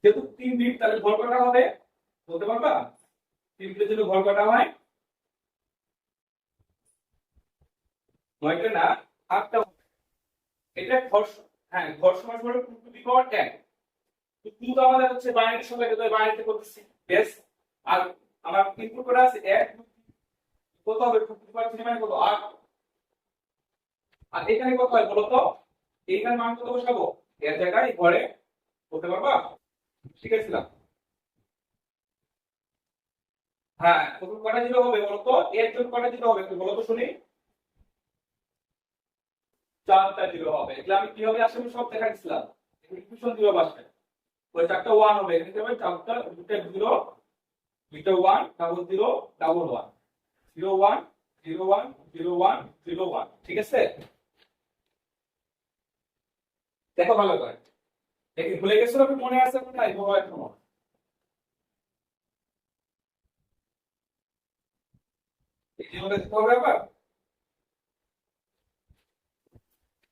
S1: যেহেতু 3 বিট তাহলে ঘর কটা হবে বলতে পারবা? 3 বিটের জন্য ঘর কটা হয়? 9টা না 8টা। এটা ঘর, হ্যাঁ ঘর সমান সমান 2 টু দি পাওয়ার 10। তো 2 তো আমাদের হচ্ছে বাইনারি সংখ্যা, যেটা বাইনারিতে করতেছি বেস। আর আমার ইনপুট করা আছে 1, কত হবে? 2 টু দি পাওয়ার 3 মানে কত? 8। আর এখানে কত হয় বলো তো? এইখানে মান কত বসাবো? এর জায়গায় ঘরে বলতে পারবা? শিখেছিলাম। হ্যাঁ, প্রথম কটা জিরো হবে বলো তো? এর জন্য কটা জিরো হবে একটু বলো তো শুনি? 4টা জিরো হবে। এগুলো আমি কিভাবে আসলে সব দেখাচ্ছিলাম, ইকুয়েশন জিরো আসবে। ওই 4টা 1 হবে, এখানে হবে 4টা দুটো জিরো, দুটো 1 ডাবল জিরো ডাবল 1, 0 1 0 1 0 1 0 1। ঠিক আছে, দেখো ভালো করে দেখি ভুলে গেছো আপনি? মনে আছে এখন নাই বাবা এখনো? এই মনে দেখতে হবে আবার।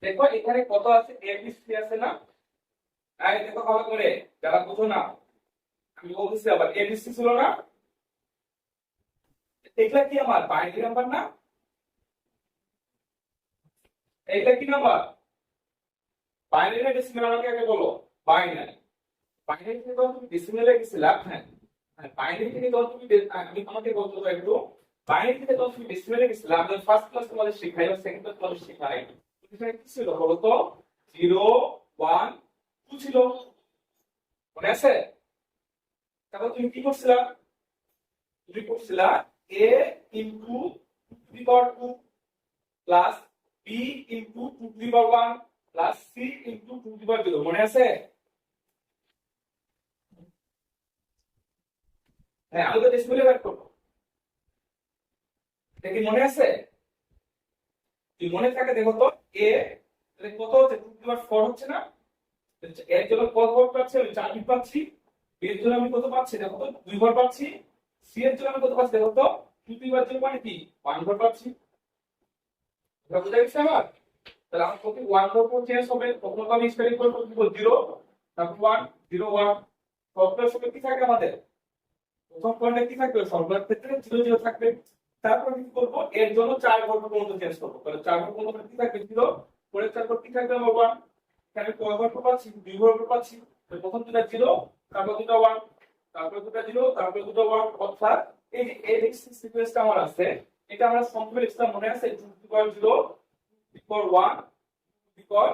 S1: দেখো এখানে কত আছে? a b c আছে না? এই দেখো ভালো করে, যারা বুঝো না আমি বলতেছি আবার, a b c ছিল না? এগুলা কি আমার বাইনারি নাম্বার না? এইটা কি নাম্বার? বাইনারি না ডেসিমাল? আমাকে আগে বলো। বাইনারি। বাইনারি থেকে যখন তুমি ডেসিমালে গেছিলা, হ্যাঁ বাইনারি থেকে যখন তুমি আমি আমাকে বলতে হবে একটু, বাইনারি থেকে যখন তুমি ডেসিমালে গেছিলা, আমি ফার্স্ট ক্লাস তোমাদের শেখাই বা সেকেন্ড ক্লাস তোমাদের শেখাই, এটা কি ছিল বলো তো? 0 1 2 ছিল, মনে আছে? তারপর তুমি কি করছিলা? তুমি করছিলা a into 2 to the power 2 প্লাস b into 2 to the power 1 প্লাস c into 2 to the power 0, মনে আছে? হ্যাঁ, আমি তো ডিসপ্লে বের করব। এটা কি মনে আছে? যদি মনে থাকে দেখো তো, a তাহলে কত হচ্ছে? 2 টু দি পাওয়ার 4 হচ্ছে না? এর জন্য কত ঘর পাচ্ছি? আমি 4 বিট পাচ্ছি। b এর জন্য আমি কত পাচ্ছি দেখো তো? 2 ঘর পাচ্ছি। c এর জন্য আমি কত পাচ্ছি দেখো তো? 2 টু দি পাওয়ার 0 মানে কি? 1 ঘর পাচ্ছি। এটা বুঝা গেছে আমার? তাহলে আমার প্রতি 1 ঘর পর চেঞ্জ হবে, তখন তো আমি স্পেলিং করব 0, তারপর 1 0 1 সবগুলোর সঙ্গে কি থাকে আমাদের? প্রথম পয়েন্টে কি থাকবে? সবগুলোর ক্ষেত্রে 0 0 থাকবে। তারপর কি করব? এর জন্য 4 ঘর পর্যন্ত চেঞ্জ করব। তাহলে 4 ঘর পর্যন্ত কি থাকবে? 0, পরের 4 ঘর কি থাকবে? আমার 1। এখানে কয় ঘর পাচ্ছি? 2 ঘর পাচ্ছি। তাহলে প্রথম দুটো 0, তারপর দুটো 1, তারপর দুটো 0, তারপর দুটো 1, অর্থাৎ এই যে এই সিকোয়েন্সটা আমার আছে, এটা আমরা সম্পূর্ণ লিখতাম, মনে আছে? 2 to the power 0, 2 to the power 1, 2 to the power,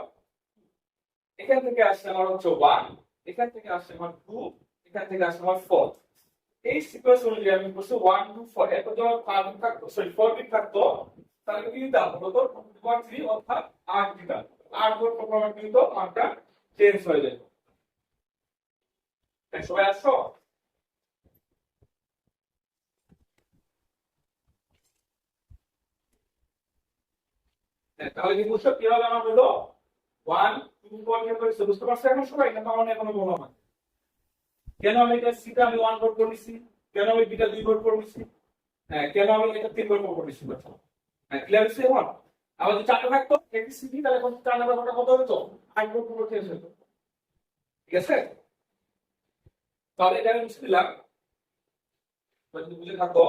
S1: এখান থেকে আসছে আমার হচ্ছে 1, এখান থেকে আসছে আমার 2, এখান থেকে আসছে আমার 4। এই সিকোয়েন্স অনুযায়ী আমি বলছি 1 2 4, এরপর যখন 5 বিট থাকতো, সরি 4 বিট থাকতো, তাহলে কি দিতাম? বলতো 3 অর্থাৎ 8 দিতাম। 8 ঘর প্রোগ্রাম কিন্তু মানটা চেঞ্জ হয়ে যায়। সবাই আসছো? তাহলে কি বুঝছো কিভাবে আমার হলো 1 2 4 বের করেছি? বুঝতে পারছো এখন সবাই? না তাহলে এখনো বলো না? কেন আমি এটা সিটা আমি 1 ঘর করে নিছি? কেন আমি বিটা 2 ঘর করে নিছি? হ্যাঁ, কেন আমি এটা 3 ঘর করে নিছি? হ্যাঁ, ক্লিয়ার হচ্ছে এখন? আবার যদি 4 থাকতো এবিসিডি, তাহলে এখন 4 নাম্বার কত হতো? 8 ঘর করে চেঞ্জ হতো। ঠিক আছে? তাহলে এটা আমি মুছে দিলাম, যদি বুঝে থাকো।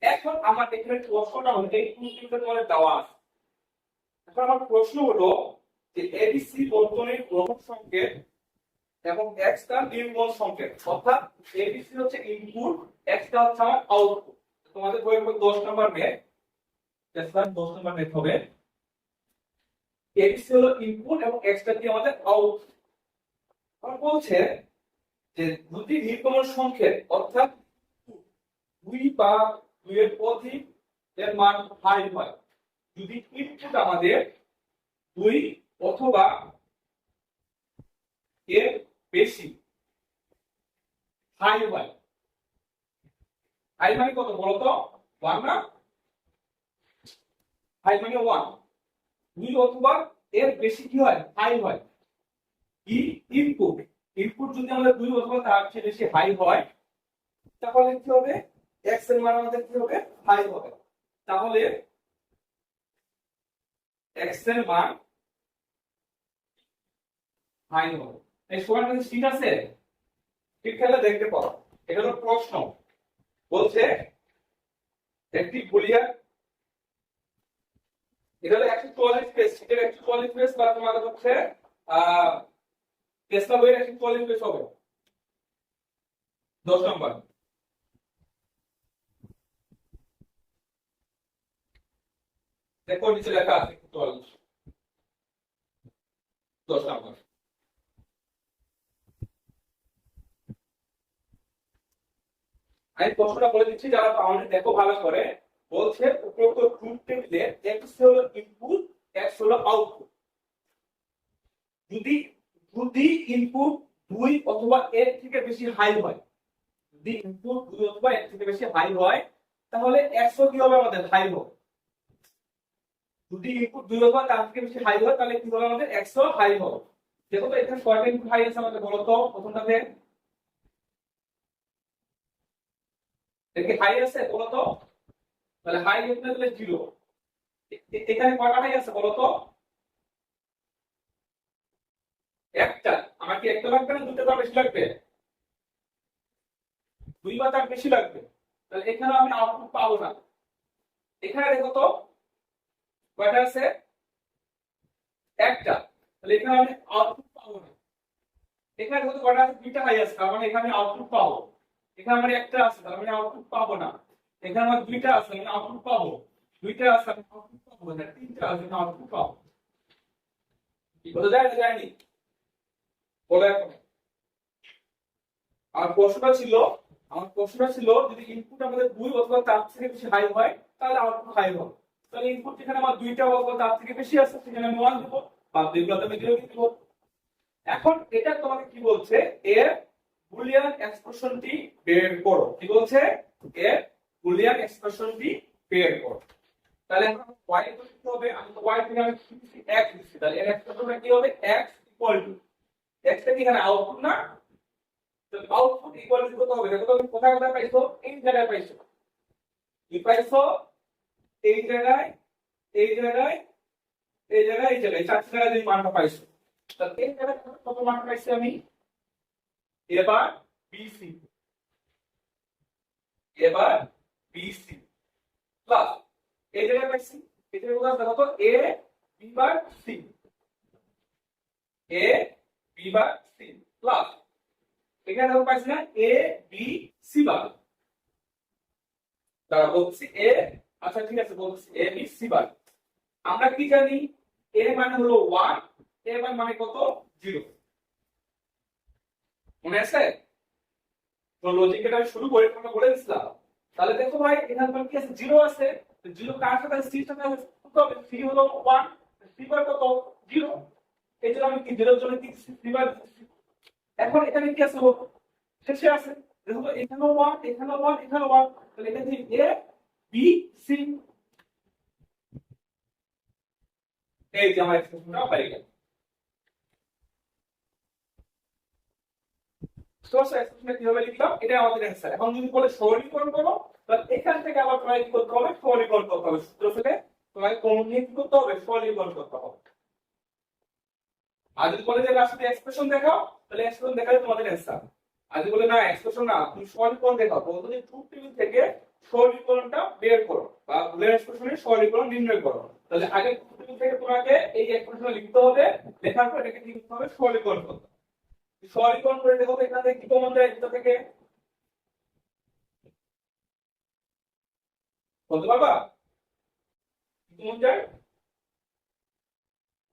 S1: এখন আমার এখানে প্রশ্নটা হলো, এই টুলটা তোমাদের দেওয়া আছে। এখন আমার প্রশ্ন হলো যে এবিসি বর্তনীর গ্রহণ সংকেত এবং এক্স টা নির্গমন সংকেত, অর্থাৎ এবিসি হচ্ছে ইনপুট, এক্স টা হচ্ছে আমার আউটপুট। তোমাদের বইয়ের মধ্যে 10 number math, sir 10 number math হবে। এবিসি হলো ইনপুট এবং এক্স টা কি আমাদের আউটপুট। আমার বলছে যে দুটি নির্গমন সংকেত, অর্থাৎ 2 বা 2 এর অধিক এর মান হাই হয় যদি ইনপুট আমাদের 2 অথবা এর বেশি হাই হয়। হাই মানে কত বলতো? 1 না? হাই মানে 1, 2 অথবা এর বেশি কি হয়? হাই হয়। কি ইনপুট, ইনপুট যদি আমাদের 2 অথবা তার চেয়ে বেশি হাই হয়, তাহলে কি হবে? এক্স এর মান আমাদের কি হবে? হাই হবে। তাহলে এক্স এর মান হাই হবে। এই সবার কাছে ঠিক আছে? ঠিক খেলে দেখতে পারো। এটা হলো প্রশ্ন। বলছে একটি বুলিয়ান, এটা হলো 144 পেজ, এটা 144 পেজ, বা তোমাদের হচ্ছে টেস্ট বইয়ের 144 পেজ হবে 10 নম্বর। দেখো নিচে লেখা আছে 144, 10 নম্বর। আমি প্রশ্নটা বলে দিচ্ছি, যারা আমাদের দেখো ভালো করে। বলছে উপরোক্ত ট্রুথ টেবিলে এক্স হলো ইনপুট, এক্স হলো আউটপুট। যদি যদি ইনপুট 2 অথবা এর থেকে বেশি হাই হয়, যদি ইনপুট 2 অথবা এর থেকে বেশি হাই হয়, তাহলে এক্স কি হবে? আমাদের হাই হবে। যদি ইনপুট 2 অথবা তার থেকে বেশি হাই হয়, তাহলে কি হবে? আমাদের এক্স হাই হবে। দেখো তো এখানে কয়টা ইনপুট হাই আছে আমাদের বলো তো? প্রথমটাতে দেখি হাই আছে বলো তো? তাহলে হাই হতে গেলে 0। এখানে কয়টা হাই আছে বলো তো? একটা। আমার কি একটা লাগবে না দুটো তার বেশি লাগবে? 2 বা তার বেশি লাগবে। তাহলে এখানে আমি আউটপুট পাবো না। এখানে দেখো তো কয়টা আছে? একটা। তাহলে এখানে আমি আউটপুট পাবো না। এখানে দেখো তো কয়টা আছে? দুইটা হাই আছে, তার মানে এখানে আউটপুট পাবো। এখানে আমার একটা আছে, তার মানে আউটপুট পাবো না। এখানে আমার দুইটা আছে, আমি আউটপুট পাবো। দুইটা আছে, আমি আউটপুট পাবো না। তিনটা আছে, আমি আউটপুট পাবো। বোঝা যায় না যায়নি? বলো এখন। আমার প্রশ্নটা ছিল যদি ইনপুট আমাদের 2 অথবা তার থেকে বেশি হাই হয় তাহলে আউটপুট হাই হবে। তাহলে ইনপুট যেখানে আমার 2টা অথবা তার থেকে বেশি আছে সেখানে আমি 1 দেব, বাকিগুলোতে আমি 0 দেব। এখন এটা তোমাকে কি বলছে, এর বুলিয়ান এক্সপ্রেশনটি বের করো। কি বলছে? এর বুলিয়ান এক্সপ্রেশনটি বের করো। তাহলে এখন y করতে হবে, আমি তো y থেকে আমি x দিচ্ছি, তাহলে এর এক্সপ্রেশনটা কি হবে? x ইকুয়াল টু x টা কি এখানে আউটপুট না? তো আউটপুট ইকুয়াল টু কত হবে? দেখো তো তুমি কোথায় কোথায় পাইছো? এই জায়গায় পাইছো। কি পাইছো? এই জায়গায়, এই জায়গায়, এই জায়গায়, এই জায়গায়, চারটি জায়গায় তুমি মানটা পাইছো। তাহলে এই জায়গায় কত মান পাইছি আমি? এবার বিসি, এবার বিসি প্লাস এই জায়গায় পাইছি, এই জায়গায় দেখো তো A B bar C, A B bar C plus এখানে দেখো পাইছি না এ বি সি বার। তারা বলছি এ, আচ্ছা ঠিক আছে, বলছি এ বি সি বার। আমরা কি জানি? এ মানে হলো 1, এ মানে কত? 0। মনে আছে? তো লজিক এটা আমি শুরু করে তোমরা বলে দিছিলাম। তাহলে দেখো ভাই এখানে কি আছে? 0 আছে। তো 0 কার সাথে? সি সাথে কত হবে? সি হলো 1, সি বার কত? 0। এই জন্য আমি কি 0 এর জন্য কি সি বার দিচ্ছি। এখন এখানে কি আছে? শেষে আছে। দেখো তো এখানেও 1, এখানেও 1, এখানেও 1। তাহলে এটা কি এ বি সি। এই যে আমার এক্সপ্রেশনটা হয়ে গেল। সোর্স এক্সপ্রেশনে কিভাবে লিখলাম? এটা আমাদের অ্যানসার। এখন যদি বলে সরলীকরণ করো, তাহলে এখান থেকে আবার তোমাকে কি করতে হবে? সরলীকরণ করতে হবে। সূত্র থেকে তোমাকে কোন নিয়ে কি করতে হবে? সরলীকরণ করতে হবে। আর যদি বলে যে রাশিতে এক্সপ্রেশন দেখাও, তাহলে এক্সপ্রেশন দেখালে তোমাদের অ্যানসার। আর যদি বলে না এক্সপ্রেশন না, তুমি সরলীকরণ দেখাও, বলতো যে ট্রুথ টেবিল থেকে সরলীকরণটা বের করো বা বুলিয়ান এক্সপ্রেশনের সরলীকরণ নির্ণয় করো। তাহলে আগে ট্রুথ টেবিল থেকে তোমাকে এই এক্সপ্রেশন লিখতে হবে, লেখার পর এটাকে কি করতে হবে? সরলীকরণ করতে হবে। সরলীকরণ করে দেখো এখান থেকে কি কমন যায়? এটা থেকে বলতে পারবা কি কমন যায়?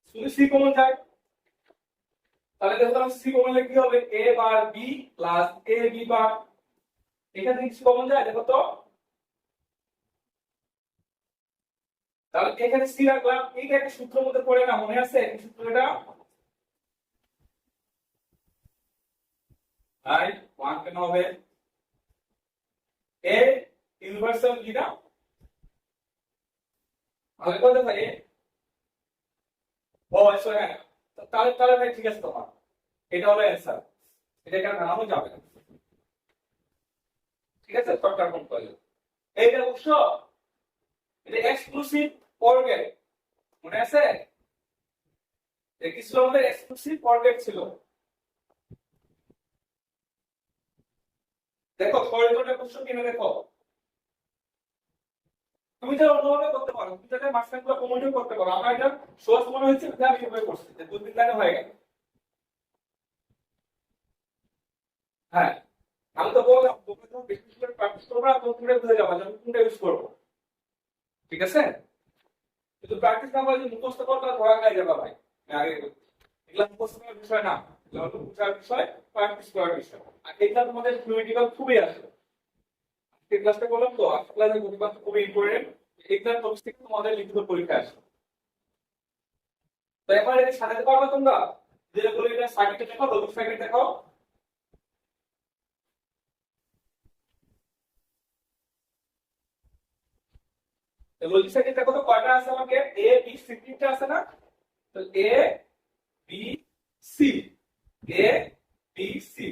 S1: শুধু সি কমন যায়। তাহলে দেখো তাহলে সি কমন কি হবে? এ bar B plus A B বার। এখান থেকে সি কমন যায়, দেখো তো। তাহলে এখানে সি রাখলাম। এই একটা সূত্রের মধ্যে পড়ে না, মনে আছে এই সূত্রটা? আই 1 কেন হবে? এ ইউনিভার্সাল কি না? তাহলে কত ভাই? ও সরি, হ্যাঁ। তাহলে তাহলে ভাই ঠিক আছে, তোমার এটা হলো অ্যানসার। এটা কেন নামানো যাবে না। ঠিক আছে, শর্টকাট কোন করলে এইটা উৎস, এটা এক্সক্লুসিভ ফরগেট। মনে আছে? এটা কি ছিল আমাদের? এক্সক্লুসিভ ফরগেট ছিল। দেখো ফরগেটের কোশ্চেন কিনে দেখো। তুমি যা অন্যভাবে করতে পারো, তুমি যাতে মাঝখানগুলো কমেন্টও করতে পারো। আমার এটা সোর্স মনে হচ্ছে যে আমি এভাবে করছি, যে 2-3 লাইনে হয়ে গেল। হ্যাঁ, আমি তো বললাম তোমরা যখন বেশি করে প্র্যাকটিস করবে না তখন তোমরা বুঝে যাবে যে আমি কোনটা ইউজ করবো। ঠিক আছে? কিন্তু প্র্যাকটিস না করে যদি মুখস্থ করো তাহলে ধরা খাই যাবে ভাই। আমি আগে বলছি, এগুলা মুখস্থ করার বিষয় না, এগুলা হলো বোঝার বিষয়, প্র্যাকটিস করার বিষয়। আর এগুলা তোমাদের থিওরিটিক্যাল খুবই আসে। আজকে ক্লাসটা করলাম তো, আজকে ক্লাসে গণিত খুবই ইম্পর্টেন্ট। এগুলা টপিক থেকে তোমাদের লিখিত পরীক্ষা আসে। তো এবার এটা সাজাতে পারবে তোমরা? যেটা বলি এটা সার্কিটে দেখো, লজিক সার্কিট দেখো। লজিক সার্কিট দেখো তো কয়টা আছে? আমাকে এ বি সি তিনটা আছে না? তো A B C, A B C.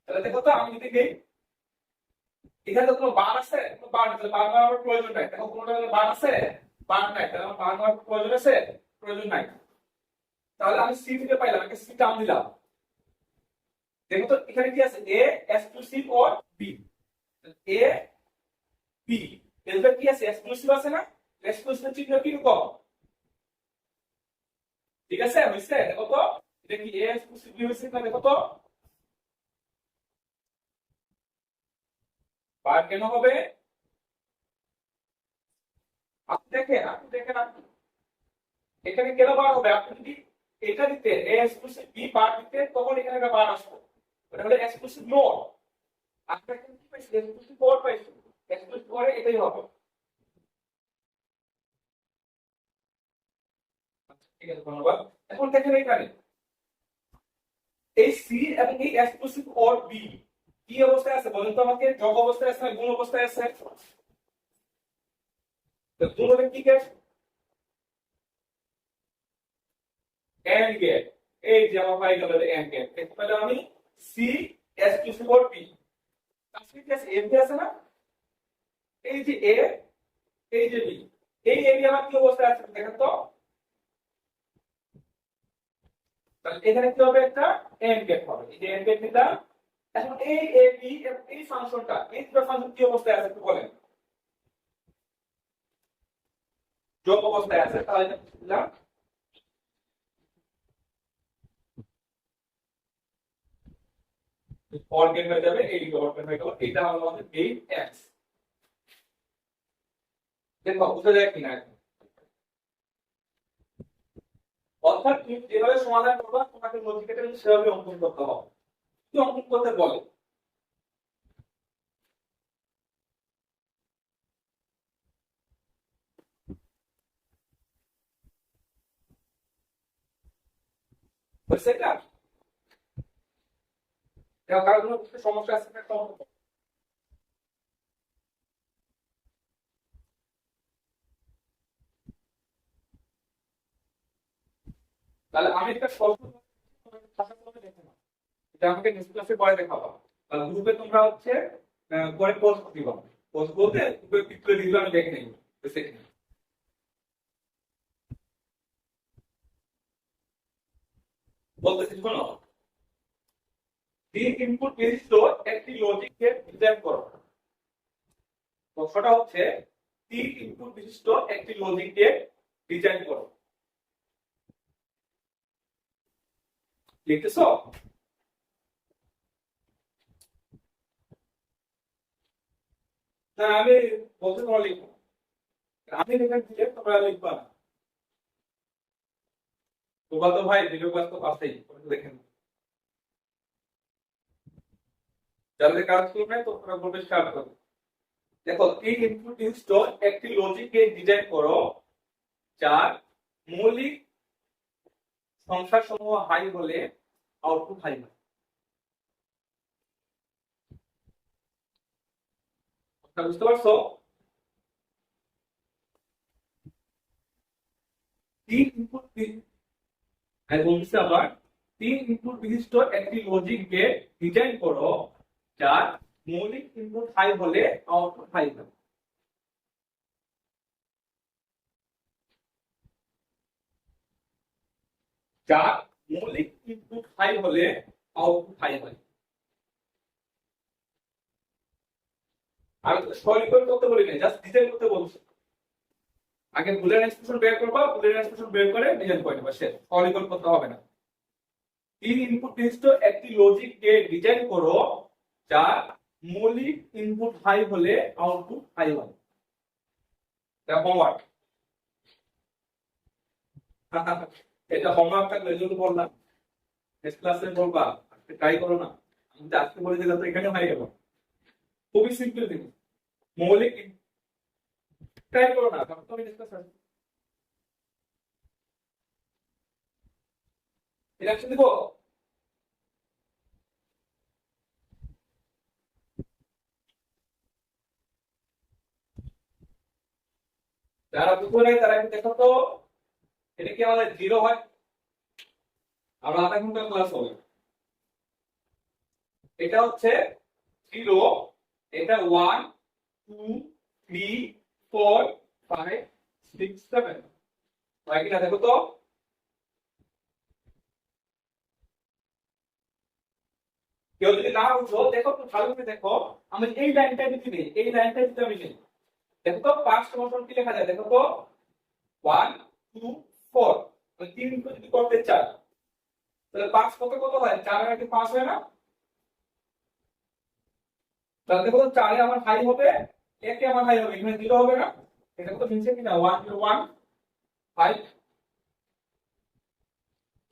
S1: তাহলে দেখো তো আমি যদি দেই এখানে তো কোনো বার আছে? কোনো বার নেই, তাহলে বার নেওয়ার প্রয়োজন নাই। দেখো কোনোটা বার আছে? বার নাই, তাহলে আমার বার নেওয়ার প্রয়োজন আছে? প্রয়োজন নাই। তাহলে আমি সি থেকে পাইলাম, একটা সি টার্ম দিলাম। দেখো তো এখানে কি আছে? A exclusive or B. A B এর কি আছে? এক্সক্লুসিভ আছে না? এক্সক্লুসিভ চিহ্ন কি রকম? ঠিক আছে, হইছে? দেখো তো এটা কি এ এক্সক্লুসিভ বি হইছে না? দেখো তো বার কেন হবে? আপনি দেখেন এখানে কেন বার হবে? আপনি যদি এটা দিতে a এক্সক্লুসিভ b বার দিতে তখন এখানে একটা মান আসবে, এটা হলো এক্সক্লুসিভ নোট। আমরা কিন্তু কি পাইছি, এক্সক্লুসিভ ফর পাইছি, এক্সক্লুসিভ ফরে এটাই হবে। আচ্ছা, ঠিক আছে, ধন্যবাদ। এখন দেখেন এখানে এই সি এবং এই এক্সক্লুসিভ অর বি কি অবস্থায় আছে বলেন তো আমাকে, যোগ অবস্থায় আছে না গুণ অবস্থায় আছে? তো গুণ হবে কি গেট, এন্ড গেট। এই যে আমার পাই গেল এন্ড গেট, তাহলে আমি সি এক্সক্লুসিভ অর বি, তাহলে কি আছে এম আছে না, এই যে এ এই যে বি, এই এরিয়া আমার কি অবস্থায় আছে দেখেন তো। তাহলে এখানে কি হবে, একটা এন্ড গেট হবে, এই যে এন্ড গেট নিলাম। এখন এই এ বি এই ফাংশনটা, এই দুটো ফাংশন কি অবস্থায় আছে একটু বলেন, যোগ অবস্থায় আছে, তাহলে এটা দিলাম ফর গেট হয়ে যাবে, এই গেট হয়ে গেল, এটা হলো আমাদের বেস এক্স। দেখো বুঝা যায় কিনা এখন? অর্থাৎ তুমি যেভাবে সমাধান করবা তোমাকে লজিক্যালি সেভাবে অঙ্কন করতে হবে। কি অঙ্কন করতে বলে, বুঝছে না? দেখো কারো কোনো সমস্যা আছে একটা অঙ্কন করো। তাহলে আমি একটা স্বল্প ভাষা তোমাকে দেখে নাও, এটা আমাকে নেক্সট ক্লাসে পরে দেখাবো। তাহলে গ্রুপে তোমরা হচ্ছে পরে পোস্ট দিবা, পোস্ট বলতে গ্রুপে পিকচার দিলে আমি দেখে নেব, বুঝছে কিনা? বলতেছি শোনো, তিন ইনপুট বিশিষ্ট একটি লজিক গেট ডিজাইন করো। প্রশ্নটা হচ্ছে তিন ইনপুট বিশিষ্ট একটি লজিক গেট ডিজাইন করো, লিখতেছো? না আমি বলতে তোমার লিখবো, আমি লিখে দিলে তোমরা লিখবা না। তোমরা তো ভাই ভিডিও ক্লাস তো পাচ্ছেই, দেখেন যাদের কাজ করবে তো তোমরা বলবে স্টার্ট করো। দেখো তিন ইনপুট বিশিষ্ট একটি লজিক গেট ডিজাইন করো যার মৌলিক সংখ্যা সমূহ হাই হলে আউটপুট হাই হয়। বুঝতে পারছো? তিন ইনপুট বলছি আবার, তিন ইনপুট বিশিষ্ট একটি লজিক গেট ডিজাইন করো যার মৌলিক ইনপুট হাই হলে আউটপুট হাই হবে। যার মৌলিক ইনপুট হাই হলে আউটপুট হাই হয়। আমি তো সরলীকরণ করতে বলি না, জাস্ট ডিজাইন করতে বলছি। আগে বুলিয়ান এক্সপ্রেশন বের করবা, বুলিয়ান এক্সপ্রেশন বের করে ডিজাইন করে নেবা, শেষ, সরলীকরণ করতে হবে না। তিন ইনপুট বিশিষ্ট একটি লজিক গেট ডিজাইন করো যার মৌলিক ইনপুট হাই হলে আউটপুট হাই হয়। এটা হোমওয়ার্ক। এটা হোমওয়ার্ক থাকলে যদি বললাম নেক্সট ক্লাসে বলবা, ট্রাই করো না, আমি তো আজকে বলে দিলাম তো এখানে হয়ে গেল। খুবই সিম্পল জিনিস, মৌলিক ট্রাই করো না, তখন তো আমি নেক্সট ক্লাসে রিঅ্যাকশন দিব। যারা বুঝবো নাই তারা একটু দেখো তো, এটা কি আমাদের জিরো হয়? আমরা আধা ঘন্টা ক্লাস হবে, এটা হচ্ছে জিরো, এটা 1 2 3 4 5 6 7, হয় কিনা দেখো তো। কেউ যদি না বুঝো দেখো তো, ভালো করে দেখো, আমি এই লাইনটা যদি নেই, এই লাইনটা যদি আমি নেই, দেখো তো পাঁচ সমস্যা কি লেখা যায় দেখো তো, 1 2 4, ওই তিন যদি করতে চার, তাহলে পাঁচ কত কত হয়, চার আর কি পাঁচ হয় না? তাহলে দেখো চারে আমার হাই হবে, একে আমার হাই হবে, এখানে জিরো হবে না? এটা কত নিচে কিনা 1 0 1 5,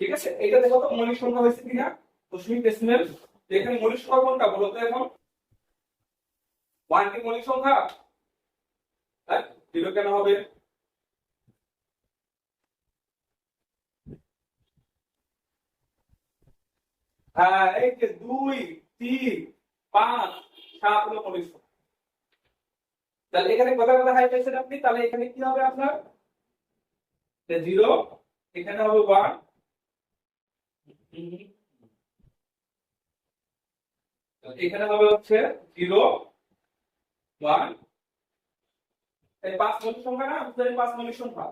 S1: ঠিক আছে, এটা দেখো তো মৌলিক সংখ্যা হয়েছে কিনা, দশমিক ডেসিমেল। এখানে মৌলিক সংখ্যা কোনটা বলো তো এখন? 1 কি মৌলিক সংখ্যা? হ্যাঁ, 0 কেন হবে? হ্যাঁ, এই যে 2 3 5 7 হলো মৌলিক সংখ্যা। তাহলে এখানে কথা কথা হাই পাইছেন আপনি, তাহলে এখানে কি হবে আপনার? 0, এখানে হবে 1, এখানে হবে হচ্ছে 0 1। এই 5 মৌলিক সংখ্যা না, বুঝতে 5 মৌলিক সংখ্যা।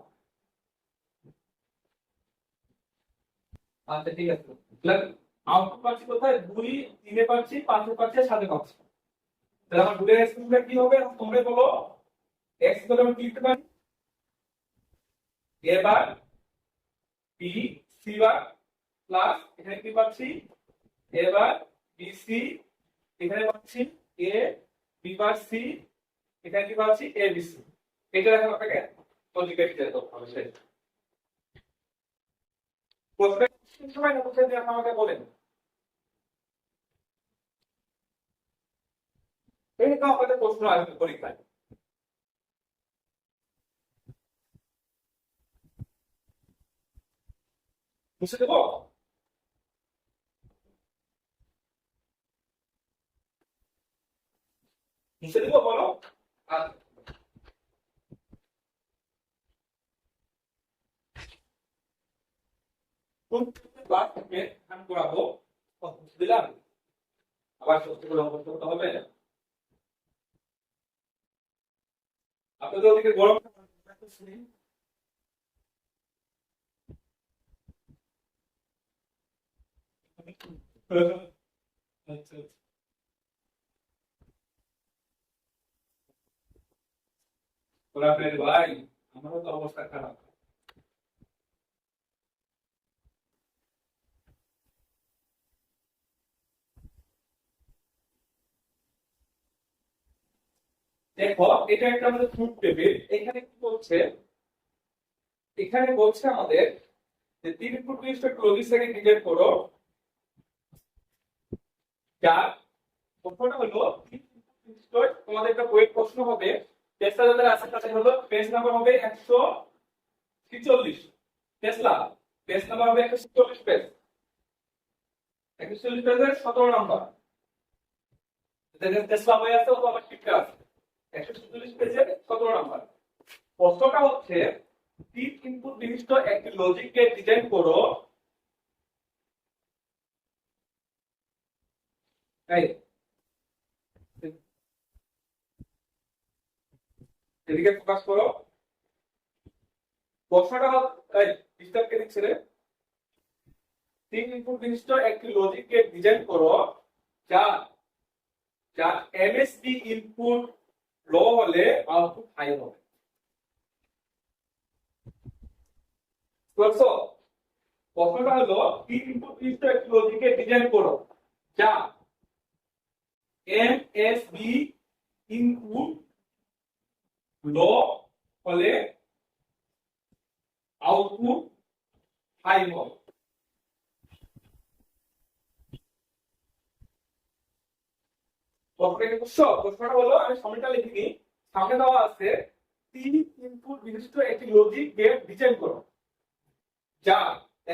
S1: আচ্ছা ঠিক আছে, তাহলে আউটপুট পাচ্ছি কোথায়? 2 3 এ পাচ্ছি, 5 এ পাচ্ছি, 7 এ পাচ্ছি। তাহলে আমার বুলিয়ান এক্সপ্রেশনটা কি হবে তোমরা বলো? x বলে আমি কি লিখতে পারি? a bar b c bar plus এখানে কি পাচ্ছি? a বার b c, এখানে পাচ্ছি a b বার c, এখানে কি পাচ্ছি? a b c। এটা দেখো আপনাকে লজিক্যালি দিতে হবে সেই প্রশ্নের সময় না কোথায় দিয়ে আমাকে বলেন। এই তো আমাদের প্রশ্ন আসবে পরীক্ষায়। বুঝতে দেবো? মুছে দেবো বলো? আর কোন ক্লাস থেকে আমি করাবো দিলাম, আবার সত্যি করে অঙ্ক করতে হবে। আপনাদের ওদিকে গরম আচ্ছা আচ্ছা। ওরা ফের ভাই, আমারও তো অবস্থা খারাপ। দেখো এটা একটা আমাদের ট্রুথ টেবিল। এখানে কি বলছে? এখানে বলছে আমাদের যে 3 ইনপুট লিস্টটা লজিক থেকে ডিজাইন করো, যার প্রথমটা হলো 3 ইনপুট লিস্ট। তোমাদের একটা ওয়েট প্রশ্ন হবে, টেস্টটা যাদের আছে তাদের হলো পেজ নাম্বার হবে 146। টেসলা পেজ নাম্বার হবে 146 পেজ, 146 পেজের 17 নাম্বার। টেসলা হয়ে আছে অথবা আমার শিফটে আছে 146 পেজের 17 নাম্বার। প্রশ্নটা হচ্ছে 3 ইনপুট বিশিষ্ট একটি লজিক গেট ডিজাইন করো। এই এদিকে ফোকাস করো। প্রশ্নটা এই ডিস্টার্ব কে দিচ্ছে রে? 3 ইনপুট বিশিষ্ট একটি লজিক গেট ডিজাইন করো যা যা এমএসবি ইনপুট লো হলে আউটপুট হাই হবে। বুঝছো? প্রশ্নটা হলো 3 ইনপুট বিশিষ্ট একটি লজিক গেট ডিজাইন করো যা এমএসবি ইনপুট লো হলে আউটপুট হাই হবে। প্রশ্নটা হলো, আমি সময়টা লিখিনি, সামনে দেওয়া আছে 3 ইনপুট বিশিষ্ট একটি লজিক গেট ডিজাইন করো যা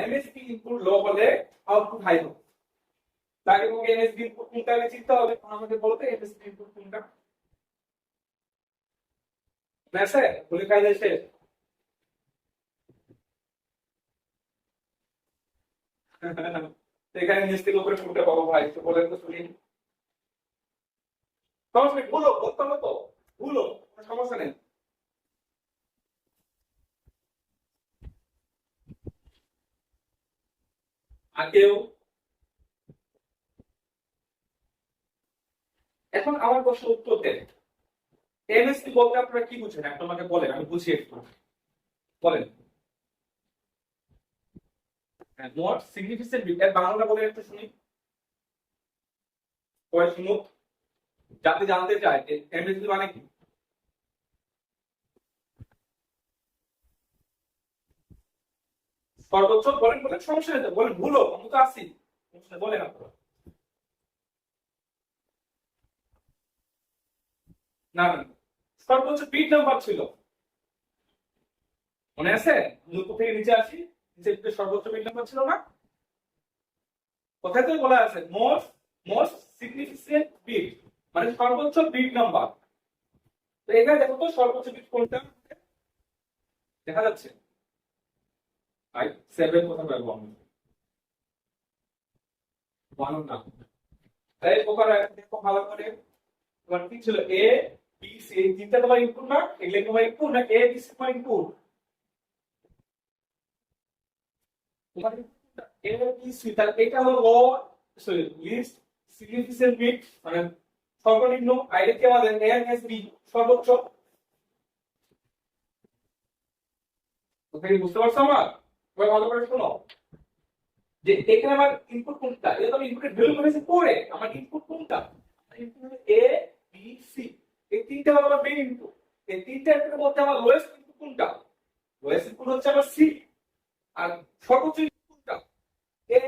S1: এমএসবি ইনপুট লো হলে আউটপুট হাই হবে। তাকে তোমাকে এমএসবি ইনপুট কোনটা আগে চিনতে হবে, আমাকে বলতে এমএসবি ইনপুট কোনটা মেসে বলে কাজ আছে। এখানে নিচ থেকে উপরে কোনটা পাবো ভাই, তো বলেন তো শুনি। সমস্যা নেই, ভুলো বলতে হবে তো, ভুলো কোনো সমস্যা নেই। আর কেউ? এখন আমার প্রশ্ন উত্তর দেন, এমএসসি বলতে আপনারা কি বুঝেন একটু আমাকে বলেন, আমি বুঝি একটু বলেন। মোর সিগনিফিকেন্ট বিট এর বাংলাটা বলে একটু শুনি, পরে শুনুক, যাতে জানতে চায় যে এমএসসি মানে কি। সর্বোচ্চ বলেন বলেন, সমস্যা নেই, বলেন ভুলো আমি তো আছি, বলেন আপনারা। না না, সর্বোচ্চ বিট নাম্বার ছিল, মনে আছে? উপর থেকে নিচে আসি, নিচে সর্বোচ্চ বিট নাম্বার ছিল না? কোথায় তো বলা আছে মোস্ট মোস্ট সিগনিফিকেন্ট বিট, মানে সর্বোচ্চ বিট নাম্বার। তো এখানে দেখো তো সর্বোচ্চ বিট কোনটা দেখা যাচ্ছে? 7 কোথায় পাবো আমি? 1 না, তাই ওখানে দেখো ভালো করে, তোমার কি ছিল? এ বি সি, এই তিনটা তোমার ইনপুট না? এগুলো তোমার ইনপুট না? এ বি সি তোমার ইনপুট, তোমার এ বি সি, তাহলে এটা হলো লো, সরি লিস্ট সিগনিফিকেন্ট বিট, মানে সর্বনিম্ন। আইডি কি আমাদের এ এস বি সর্বোচ্চ। ওকে, বুঝতে পারছো আমার? এবার ভালো করে শোনো, যে এখানে আমার ইনপুট কোনটা, এটা তো আমি ইনপুটের ভ্যালু করেছি পরে, আমার ইনপুট কোনটা? ইনপুট হলো এ বি সি, এই তিনটা হলো আমার মেইন ইনপুট। এই তিনটা ইনপুটের মধ্যে আমার লোয়েস্ট ইনপুট কোনটা? লোয়েস্ট ইনপুট হচ্ছে আমার সি, আর সর্বোচ্চ ইনপুট কোনটা? এ,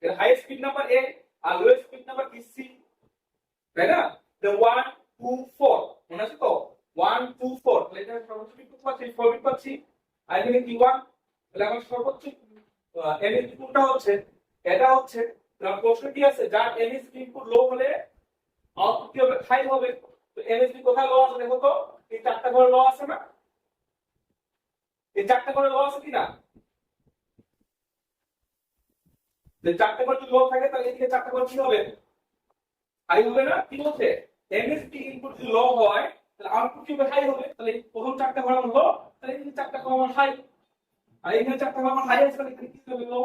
S1: এর হাইয়েস্ট বিট নাম্বার এ, আর লোয়েস্ট বিট নাম্বার কি? সি, তাই না? the 1 2 4 মনে আছে তো? 1 2 4, তাহলে এটা সর্বোচ্চ বিট পাচ্ছি, 4 বিট পাচ্ছি। আর এখানে কি 1, তাহলে আমার সর্বোচ্চ এনএসবি কোনটা হচ্ছে? এটা হচ্ছে। তাহলে প্রশ্ন কি আছে, যার এনএসবি ইনপুট লো হলে আউটপুট কি হবে? হাই হবে। তো এনএসবি কোথায় লো আছে দেখো তো, এই চারটা ঘরে লো আছে না? এই চারটা ঘরে লো আছে কিনা? যে চারটা ঘরে যদি লো থাকে তাহলে এদিকে চারটা ঘরে কি হবে? হাই হবে না? কি বলছে? এনএসবি ইনপুট যদি লো হয় তাহলে আউটপুট কি হবে? হাই হবে। তাহলে প্রথম চারটা ঘর আমার লো, তাহলে এই চারটা ঘর আমার হাই, আর এখানে চারটা ঘর আমার হাই আছে, তাহলে এখানে কি হবে? লো।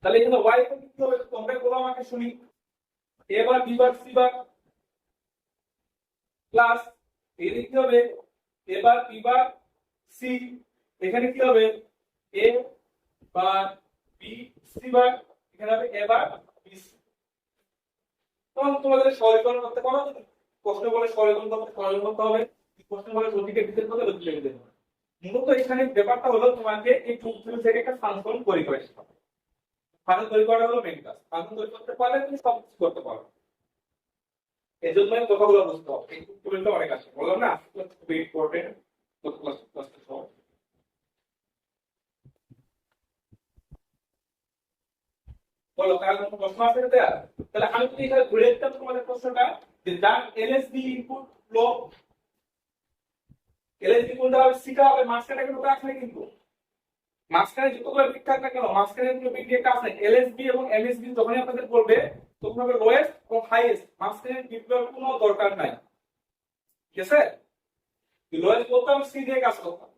S1: তাহলে এখানে ওয়াই কি হবে তোমরা বলো আমাকে শুনি। A bar B bar C bar plus এদিকে কি হবে? এ বার বি বার সি, এখানে কি হবে? এ বার বি সি বার, এখানে হবে এ বার বি সি। তখন তোমাদের সরলীকরণ করতে পারো, যদি প্রশ্ন বলে সরলীকরণ করতে সরলীকরণ করতে হবে, প্রশ্ন বলে লজিকের ভিতরে করতে লজিক লিখে দেবে। মূলত এখানে ব্যাপারটা হলো তোমাকে এই টুল থেকে একটা ফাংশন তৈরি করে আসতে হবে। ফাংশন তৈরি করা হলো মেইন কাজ। ফাংশন তৈরি করতে পারলে তুমি সব কিছু করতে পারো। এই জন্য কথাগুলো বুঝতে হবে, এই টুলটা অনেক আছে, বললাম না খুবই ইম্পর্টেন্ট। বলো কার কোনো প্রশ্ন আছে এটা? তাহলে আমি যদি এখানে ঘুরে দিতাম তোমাদের প্রশ্নটা, যে যার এলএসবি ইনপুট লো, এলএসবি কোনটা হবে? সিটা হবে। মাঝখানে কোনো কাজ নেই, কিন্তু মাঝখানে যতগুলো বিট থাক না কেন, মাঝখানে কোনো বিট দিয়ে কাজ নেই। এলএসবি এবং এমএসবি যখনই আপনাদের বলবে তখন হবে লোয়েস্ট এবং হাইয়েস্ট, মাঝখানে বিটগুলোর কোনো দরকার নাই। ঠিক আছে? লোয়েস্ট বলতে আমি সি দিয়ে কাজ করতাম।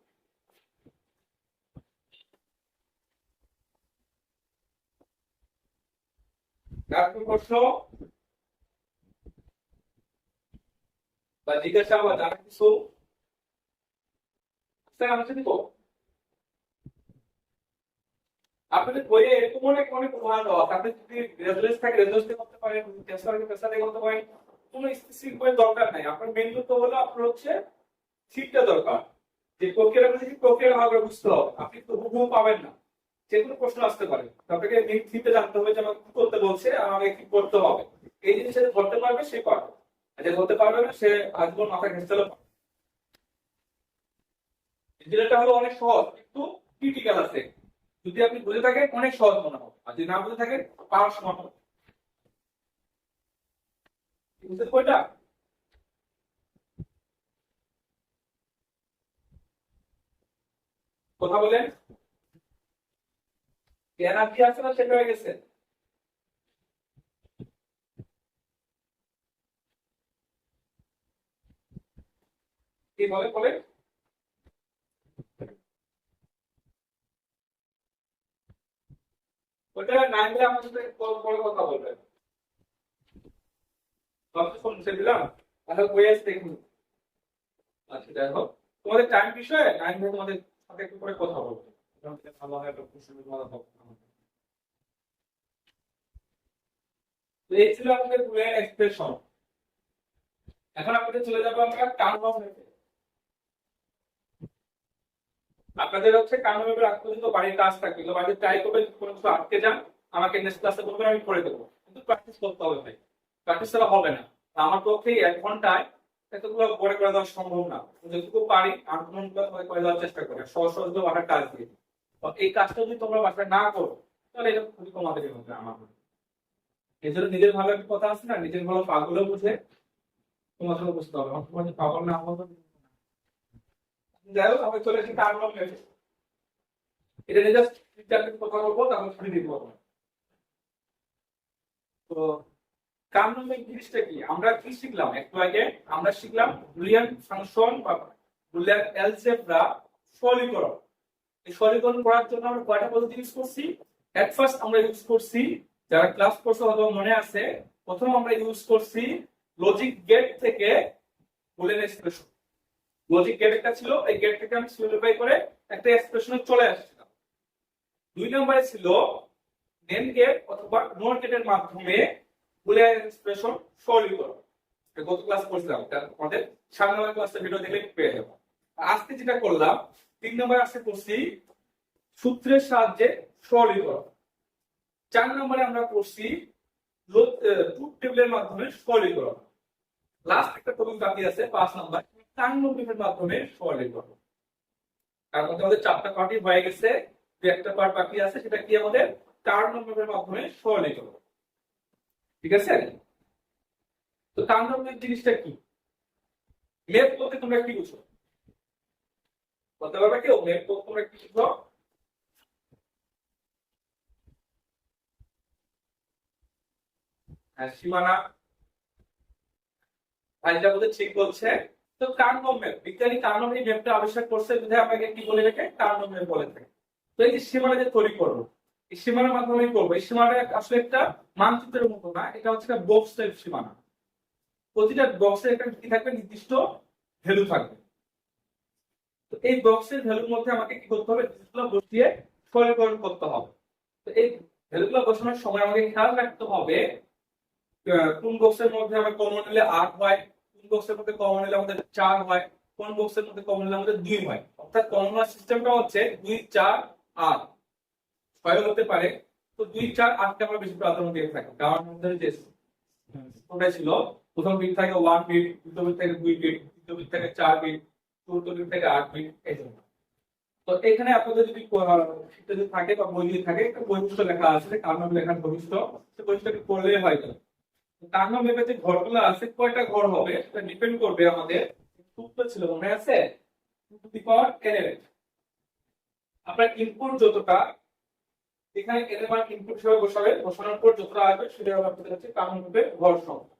S1: তারপর প্রশ্ন বা জিজ্ঞাসা বা জানা কিছু আমার সাথে তো আপনাদের বইয়ে এরকম অনেক অনেক উদাহরণ দেওয়া আছে। আপনি যদি রেজাল্ট থাকে রেজাল্ট দিয়ে করতে পারেন, টেস্টারকে টেস্টার দিয়ে করতে পারেন, কোনো স্পেসিফিক বই দরকার নাই। আপনার মেইন তো হলো আপনার হচ্ছে শীটটা দরকার, যে প্রক্রিয়াটা কি প্রক্রিয়া ভাবে বুঝতে হবে। আপনি তো হুবহু পাবেন না, যে কোনো প্রশ্ন আসতে পারে, আপনাকে মেইন থিমটা জানতে হবে যে আমাকে কি করতে বলছে, আমাকে কি করতে হবে। এই জিনিসটা ধরতে পারবে সে পারবে, আর যে ধরতে পারবে না সে আজীবন মাথা ঘেঁচতে পারবে। যেটা হলো অনেক সহজ কিন্তু ক্রিটিক্যাল আছে। যদি আপনি বুঝে থাকেন অনেক সহজ মনে হবে, আর যদি না বুঝে থাকেন পাওয়ার সমান হবে। বুঝতে কয়টা কথা বলেন? জ্ঞান কি আছে না সেটা হয়ে গেছে? কি বলে বলে ওটা না গেলে আমার সাথে পরে কথা বলবেন। আমি ফোন মুছে দিলাম, তাহলে বই আছে দেখুন। আচ্ছা দেখো, তোমাদের টাইম বিষয়ে টাইম নিয়ে তোমাদের সাথে একটু পরে কথা বলবো, ভালো হয় একটা প্রশ্নের ভালো হবে। তো এই ছিল আমাদের বুলিয়ান এক্সপ্রেশন। এখন আপনাদের চলে যাবো আমরা টার্ম অফ রেফারেন্স। আপনাদের হচ্ছে কার্নোমেপের আগ পর্যন্ত বাড়ির কাজ থাকবে, তো বাড়িতে ট্রাই করবেন, কোনো কিছু আটকে যান আমাকে নেক্সট ক্লাসে বলবেন, আমি করে দেবো, কিন্তু প্র্যাকটিস করতে হবে ভাই, প্র্যাকটিস ছাড়া হবে না। আমার পক্ষে 1 ঘন্টায় এতগুলো করে করে দেওয়া সম্ভব না, যতটুকু পারি আনকমন করে দেওয়ার চেষ্টা করি, সহজ সহজ বাসার কাজ দিয়ে। এই কাজটা যদি তোমরা বাসায় না করো তাহলে এটা খুবই তোমাদের হবে আমার মনে হয়। এই জন্য নিজের ভালো একটা কথা আছে না, নিজের ভালো পাগুলো বুঝে তোমাদের বুঝতে হবে, আমার তোমাদের পাগল না হবো। যাই হোক, আমি চলে এসেছি কার্নোমেপে, এটা নিয়ে জাস্ট 3-4 কথা বলবো, তারপর ফ্রি দিব। তো কার্নোমেক জিনিসটা কি, আমরা কি শিখলাম একটু আগে? আমরা শিখলাম বুলিয়ান ফাংশন বা বুলিয়ান অ্যালজেব্রা সরলীকরণ। এই সরলীকরণ করার জন্য আমরা কয়টা পদ্ধতি ইউজ করছি? এট ফার্স্ট আমরা ইউজ করছি, যারা ক্লাস করছে হয়তো মনে আছে, প্রথম আমরা ইউজ করছি লজিক গেট থেকে বুলিয়ান এক্সপ্রেশন। লজিক গেট একটা ছিল, এই গেট থেকে আমি সিম্পলিফাই করে একটা এক্সপ্রেশনে চলে আসছিলাম। 2 নম্বরে ছিল নেম গেট অথবা নট গেটের মাধ্যমে বুলিয়ান এক্সপ্রেশন সরলীকরণ। গত ক্লাস করছিলাম, এটা আমাদের 7 নম্বর ক্লাসের ভিডিও দেখলে পেয়ে যাবো। আজকে যেটা করলাম 3 নম্বর আজকে করছি সূত্রের সাহায্যে সরলীকরণ। 4 নম্বরে আমরা করছি ট্রুথ টেবিলের মাধ্যমে সরলীকরণ। লাস্ট একটা টপিক বাকি আছে 5 নম্বর, কার্নোমেপের মাধ্যমে সরলীকরণ। তার মধ্যে আমাদের 4টা পার্টি হয়ে গেছে, যে একটা পার্ট বাকি আছে সেটা কি আমাদের কার্নোমেপের মাধ্যমে সরলীকরণ। ঠিক আছে? তো কার্নোমেপ জিনিসটা কি? মেপ বলতে তোমরা কি বুঝো বলতে পারবে কেউ? মেপ বলতে তোমরা কি বুঝো? সীমানা ভাইটা বলতে ঠিক বলছে। তো কার্নোমেপ, বিজ্ঞানী কার্নোমেপ এই ম্যাপটা আবিষ্কার করছে, বিধায় আমাকে কি বলে রেখে কার্নোমেপ বলে থাকে। তো এই যে সীমানা যে তৈরি করবো, এই সীমানার মাধ্যমে করবো, এই সীমানাটা আসলে একটা মানচিত্রের মতো না, এটা হচ্ছে একটা বক্স টাইপ সীমানা। প্রতিটা বক্সের একটা কি থাকবে, নির্দিষ্ট ভ্যালু থাকবে। তো এই বক্সের ভ্যালুর মধ্যে আমাকে কি করতে হবে, জিনিসগুলো বসিয়ে সরলীকরণ করতে হবে। তো এই ভ্যালুগুলো বসানোর সময় আমাকে খেয়াল রাখতে হবে কোন বক্সের মধ্যে আমার কমন নিলে 8 হয়, কোন বক্সের মধ্যে কমন নিলে আমাদের 4 হয়, কোন বক্সের মধ্যে কমন নিলে আমাদের 2 হয়। অর্থাৎ কমন সিস্টেমটা হচ্ছে 2 4 8, 6 হতে পারে। তো 2 4 8 কে আমরা বেশি প্রাধান্য দিয়ে থাকি, কারণ আমাদের যে সিস্টেমটা ছিল, প্রথম বিট থাকে 1 বিট, দ্বিতীয় বিট থাকে 2 বিট, তৃতীয় বিট থাকে 4 বিট, চতুর্থ বিট থাকে 8 বিট, এই জন্য। তো এখানে আপনাদের যদি শিটে যদি থাকে বা বই যদি থাকে, একটা বৈশিষ্ট্য লেখা আছে, কার্নোমেপ লেখার বৈশিষ্ট্য, সেই বৈশিষ্ট্যটা পড়লেই হয়। কার্নোমেপে যে ঘরগুলো আছে, কয়টা ঘর হবে সেটা ডিপেন্ড করবে আমাদের সূত্র ছিল, মনে আছে? 2 টু দি পাওয়ার n। আপনার ইনপুট যতটা, এখানে n এর মান ইনপুট হিসেবে বসাবেন, বসানোর পর যতটা আসবে সেটা হবে আপনাদের কাছে কার্নোমেপের ঘর সংখ্যা।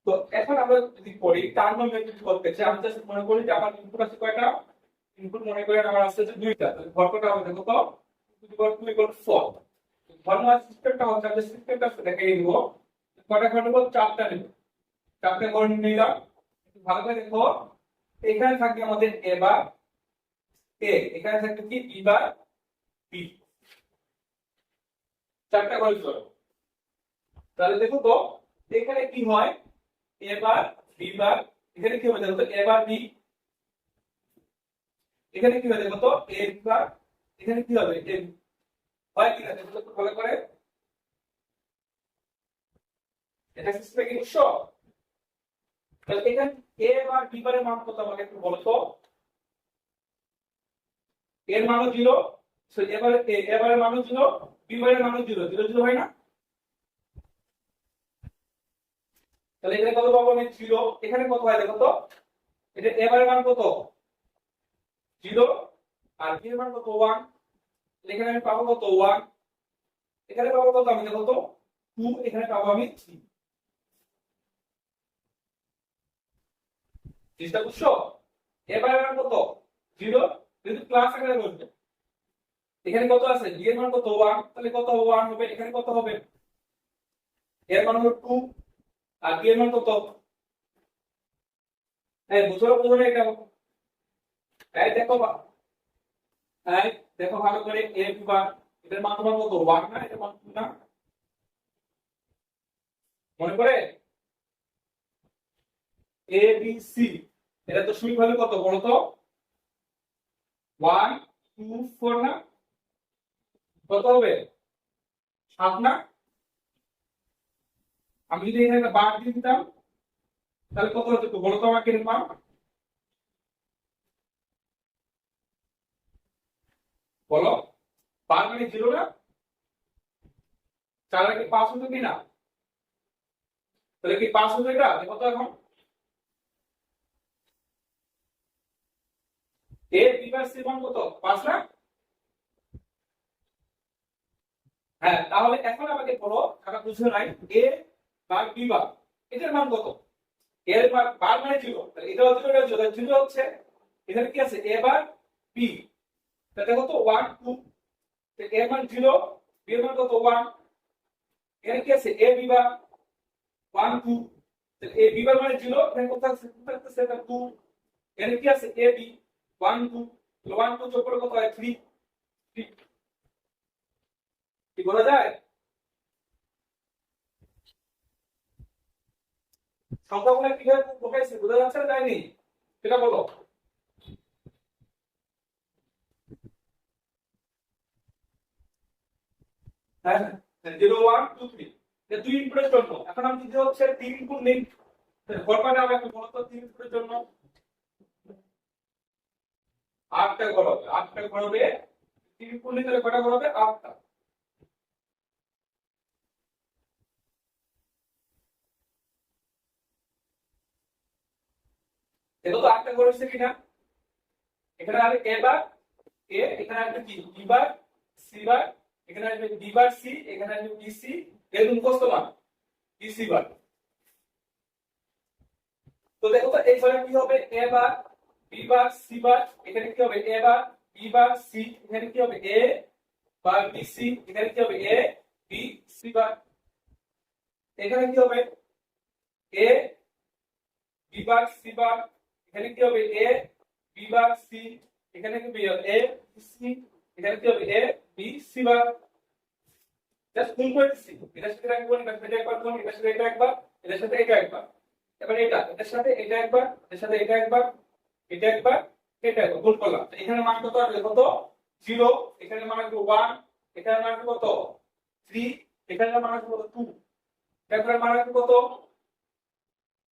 S1: তো এখন আমরা যদি পড়ি কার্নোমেপ যদি করতে চাই, আমি জাস্ট মনে করি যে আমার ইনপুট আছে কয়টা, ইনপুট মনে করেন আমার আছে যে 2টা, তাহলে ঘর কত হবে দেখো তো, 2 টু দি পাওয়ার 2 ইকুয়াল 4। ঘর নেওয়ার সিস্টেমটা হচ্ছে, আমরা সিস্টেমটা দেখাই দিব, কয়টা ঘর নেব, 4টা নেব, 4টা ঘর নিলাম। ভালো করে দেখো, এখানে থাকবে আমাদের এ বার এ, এখানে থাকবে কি বি বার বি, 4টা ঘর করো। তাহলে দেখো তো এখানে কি হয়, এ বার বি বার, এখানে কি হবে দেখো তো, এ বার বি, এখানে কি হবে দেখো তো, এ বি বার, এখানে কি হবে এ হয় কি না দেখো তো ভালো করে, এটা সিস্টেমে কি বুঝছো? তাহলে এখানে এ বার বি বারের মান কত আমাকে একটু বলো তো। এর মানও 0, সো এবারে মানও 0, বি বারের মানও 0, 0 0 হয় না? তাহলে এখানে কত পাবো আমি, 0। এখানে কত হয় দেখো তো, এটা এবারে মান কত, 0, আর বি এর মান কত, 1। এখানে আমি পাবো কত, 1। এখানে পাবো কত আমি দেখো তো, 2। এখানে পাবো আমি 3। জিনিসটা বুঝছো? এবারে মান কত, 0, কিন্তু ক্লাস আকারে বলবে। এখানে কত আছে, বি এর মান কত, 1, তাহলে কত 1 হবে, এখানে কত হবে, এর মান হলো 2, আর বি এর মান কত, এই বুঝো বুঝো না এটা, এই দেখো এই দেখো ভালো করে, এ বি বার, এটার মান তোমার কত, 1 না, এটা মান 2 না, মনে করে? এ বি সি, এটা তো সুই ভ্যালু কত বলো তো, 1 2 4 না, কত হবে 7 না? আমি যদি এখানে একটা বার দিয়ে দিতাম তাহলে কত হতো বলো তো আমাকে এর মান, বলো। বার মানে 0 না, 4 আগে 5 হতো কি না? তাহলে কি 5 হতো এটা? দেখো তো এখন a b বার c মান কত 5 না? হ্যাঁ, তাহলে এখন আমাকে বলো, টাকা বুঝছো নাই, a বার b বার এটার মান কত? এর বার বার মানে 0, তাহলে এটা হচ্ছে 0 হচ্ছে, এখানে কি আছে a বার b, তাহলে দেখো তো 1 2, তো a মান 0, b এর মান কত 1, এখানে কি আছে a b বার 1 2, তাহলে a b বার মানে 0, এখানে কত আছে 2, এখানে কি আছে a b 1 2, 1 2 যোগ করলে কত হয় 3, কি বলা যায়? সংখ্যাগুলো কিভাবে বোঝাইছে, বোঝা যাচ্ছে না যায়নি সেটা বলো। হ্যাঁ, 0 1 2 3, এটা 2 ইনপুটের জন্য। এখন আমি যদি হচ্ছে 3 ইনপুট নেই, ঘর হবে একটু বলো তো, 3 ইনপুটের জন্য 8টা ঘর হবে, 8টা ঘর হবে, 3 ইনপুট নিতে হলে কয়টা ঘর হবে 8টা। এটা তো 8টা ঘর হচ্ছে কিনা? এখানে আসবে a বার a, এখানে আসবে কি b বার c বার, এখানে আসবে b বার c, এখানে আসবে b c, এর মুখস্থ মান b c বার। তো দেখো তো এই ঘরে কি হবে a bar b bar c বার, এখানে কি হবে a bar b bar c, এখানে কি হবে a বার b c, এখানে কি হবে a b c বার, এখানে কি হবে a b বার c বার, এখানে কি হবে a b বার c, এখানে কি হবে a b c, এখানে কি হবে a b c bar. Just গুণ করে দিচ্ছি, এটার সাথে রাখবো, এটার সাথে একবার গুণ, এটার সাথে এটা একবার, এটার সাথে এটা একবার, এবার এটা এটার সাথে এটা একবার, এটার সাথে এটা একবার, এটা একবার, এটা একবার গুণ করলাম। এখানে মান কত আসবে, কত 0, এখানে মান আসবে 1, এখানে মান আসবে কত 3, এখানে মান আসবে কত 2, এখানে মান আসবে কত,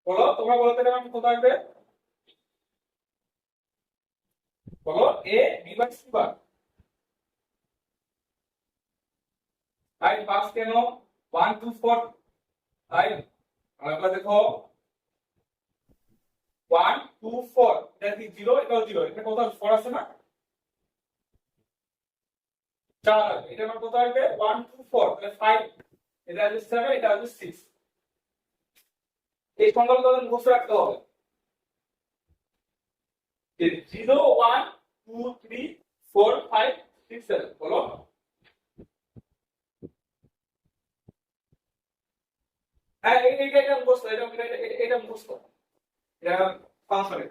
S1: বলো তোমরা বলো তো, এটা মান কত আসবে, বলো a b বার c বার। তাই 5 কেন 1 2 4, তাই আমরা দেখো 1 2 4, এটা কি 0, এটাও 0, এটা কত 4 আছে না, 4, এটা মান কত আসবে 1 2 4, তাহলে 5, এটা আসবে 7, এটা আসবে 6। এই সংখ্যাগুলো তোমাদের মুখস্থ রাখতে হবে, 0 1 2 3 4 5 6 7, বলো। হ্যাঁ, এটা মুখস্থ, এটা মুখস্থ, এটা ফাংশনে।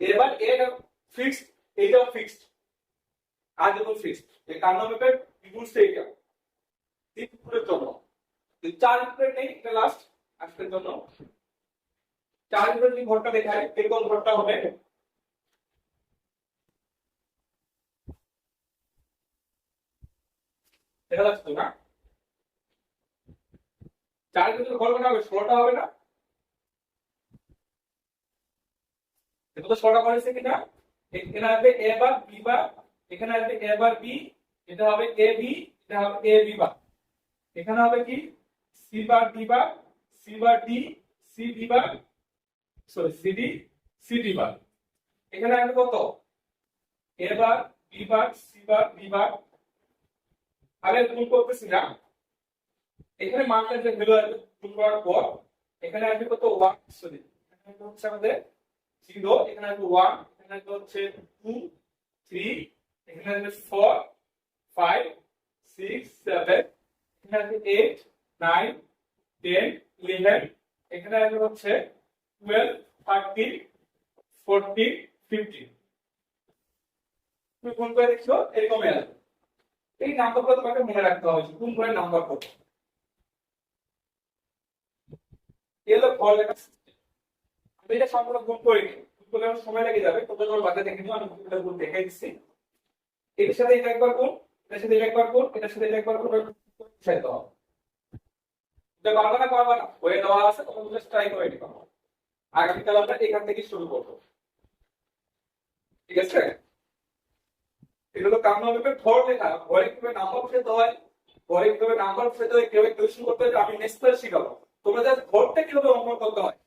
S1: এবার এটা ফিক্সড, এটাও ফিক্সড, আর যখন ফিক্সড এই কার্নমেটের ইনপুটস এইটা 3 ইনপুটের জন্য, 4 ইনপুটের নেই, এটা লাস্ট আজকের জন্য। 4 ইনপুটের যে ঘরটা দেখায় এরকম ঘরটা হবে, দেখা যাচ্ছে তো না? 4 ইনপুটের ঘর কটা হবে, 16টা হবে না? দেখো তো 16টা ঘর হয়েছে কিনা। এখানে আসবে a বার b বার, এখানে আসবে a বার b, এটা হবে a b, এটা হবে a b বার, এখানে হবে কি c bar d bar, c bar d, c d bar, sorry c d, c d bar, এখানে আসবে কত a bar b bar c bar d বার। আগে গুণ করতেছি না, এখানে মানটা যে ভ্যালু আসবে গুণ করার পর এখানে আসবে কত 1, সরি এখানে হচ্ছে আমাদের 0, এখানে আসবে 1, এখানে আসবে হচ্ছে 2 3, এখানে আসবে 4 5 6 7, এখানে আসবে 8 9 10 11, এখানে আসবে হচ্ছে 12 13 14 15। তুমি গুণ করে দেখছো এরকমই আসবে। এই নাম্বারগুলো তোমাকে মনে রাখতে হবে, গুণ করে নাম্বার কত, এগুলো ফল লেখা। আমি এটা সম্পূর্ণ গুণ করিনি, বলে আমার সময় লেগে যাবে, তোমরা তোমার বাসায় দেখে নিও, আমি কম্পিউটার দেখাই দিচ্ছি। এটার সাথে এটা একবার কোণ, এটার সাথে এটা একবার কোণ, এটার সাথে এটা একবার কোণ, বসাই দাও। এটা পারবা না, পারবা না, হয়ে দেওয়া আছে, তখন জাস্ট ট্রাই করে নিতে পারবো। আগামীকাল আমরা এখান থেকে শুরু করবো, ঠিক আছে? এটা হলো কাম নাম্বার ভর লেখা, ভরে কিভাবে নাম্বার বসাতে হয়, ভরে কিভাবে নাম্বার বসাতে হয়, কিভাবে কোয়েশ্চেন করতে হয়, আমি নেক্সট ক্লাসে শিখাবো। তোমরা জাস্ট ভরটা কিভাবে অঙ্কন করতে হয়